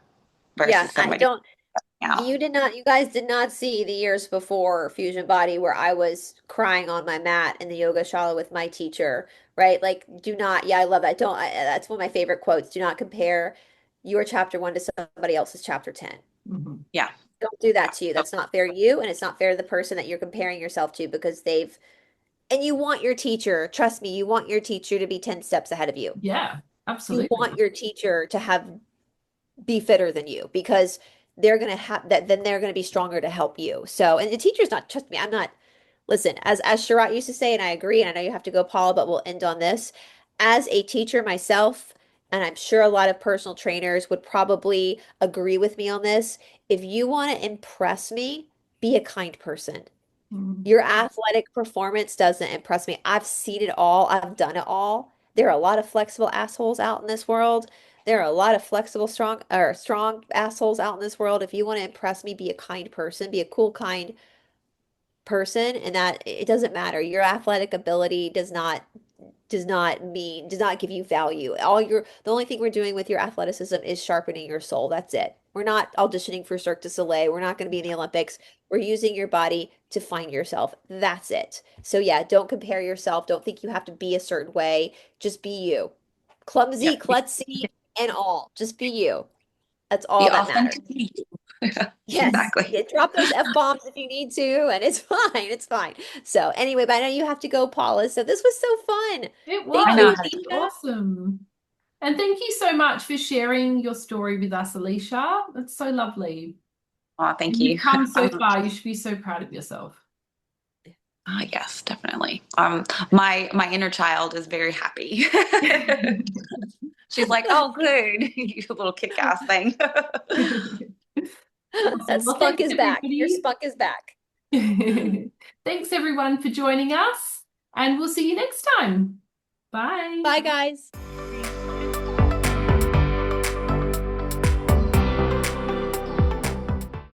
versus I somebody don't out. You guys did not see the years before Fusion Body where I was crying on my mat in the yoga shala with my teacher, right? Like, do not, yeah, I love that. That's one of my favorite quotes. Do not compare your chapter one to somebody else's chapter 10. Mhm. Yeah. Don't do that to you. That's not fair to you, and it's not fair to the person that you're comparing yourself to because and you want your teacher, trust me, you want your teacher to be 10 steps ahead of you. Yeah, You absolutely. want your teacher to be fitter than you because they're going to have that, then they're going to be stronger to help you. So, and the teacher's not, trust me, I'm not, listen, as Sharat used to say, and I agree, and I know you have to go, Paula, but we'll end on this. As a teacher myself, and I'm sure a lot of personal trainers would probably agree with me on this. If you want to impress me, be a kind person. Mhm. Your athletic performance doesn't impress me. I've seen it all. I've done it all. There are a lot of flexible assholes out in this world. There are a lot of flexible, strong assholes out in this world. If you want to impress me, be a kind person, be a cool, kind person, and that it doesn't matter. Your athletic ability does not give you value. The only thing we're doing with your athleticism is sharpening your soul. That's it. We're not auditioning for Cirque du Soleil. We're not going to be in the Olympics. We're using your body to find yourself. That's it. So yeah, don't compare yourself. Don't think you have to be a certain way. Just be you. Yeah. Clumsy, klutzy, and all. Just be you. That's Be all that matters. authentic. Yes, Exactly. yeah, drop those F-bombs if you need to, and it's fine. It's fine. So anyway, but I know you have to go, Paula. So this was so fun. It Thank I know you, was. how to. It was Alicia. awesome. And thank you so much for sharing your story with us, Alicia. It's so lovely. Oh, thank You've you. come so far. You should be so proud of yourself. Yes, definitely. My inner child is very happy. She's like, "Oh, good, you little kick-ass thing." Awesome. That Well, spunk thanks is back. Your everybody. spunk is back. Thanks everyone for joining us, and we'll see you next time. Bye. Bye, guys.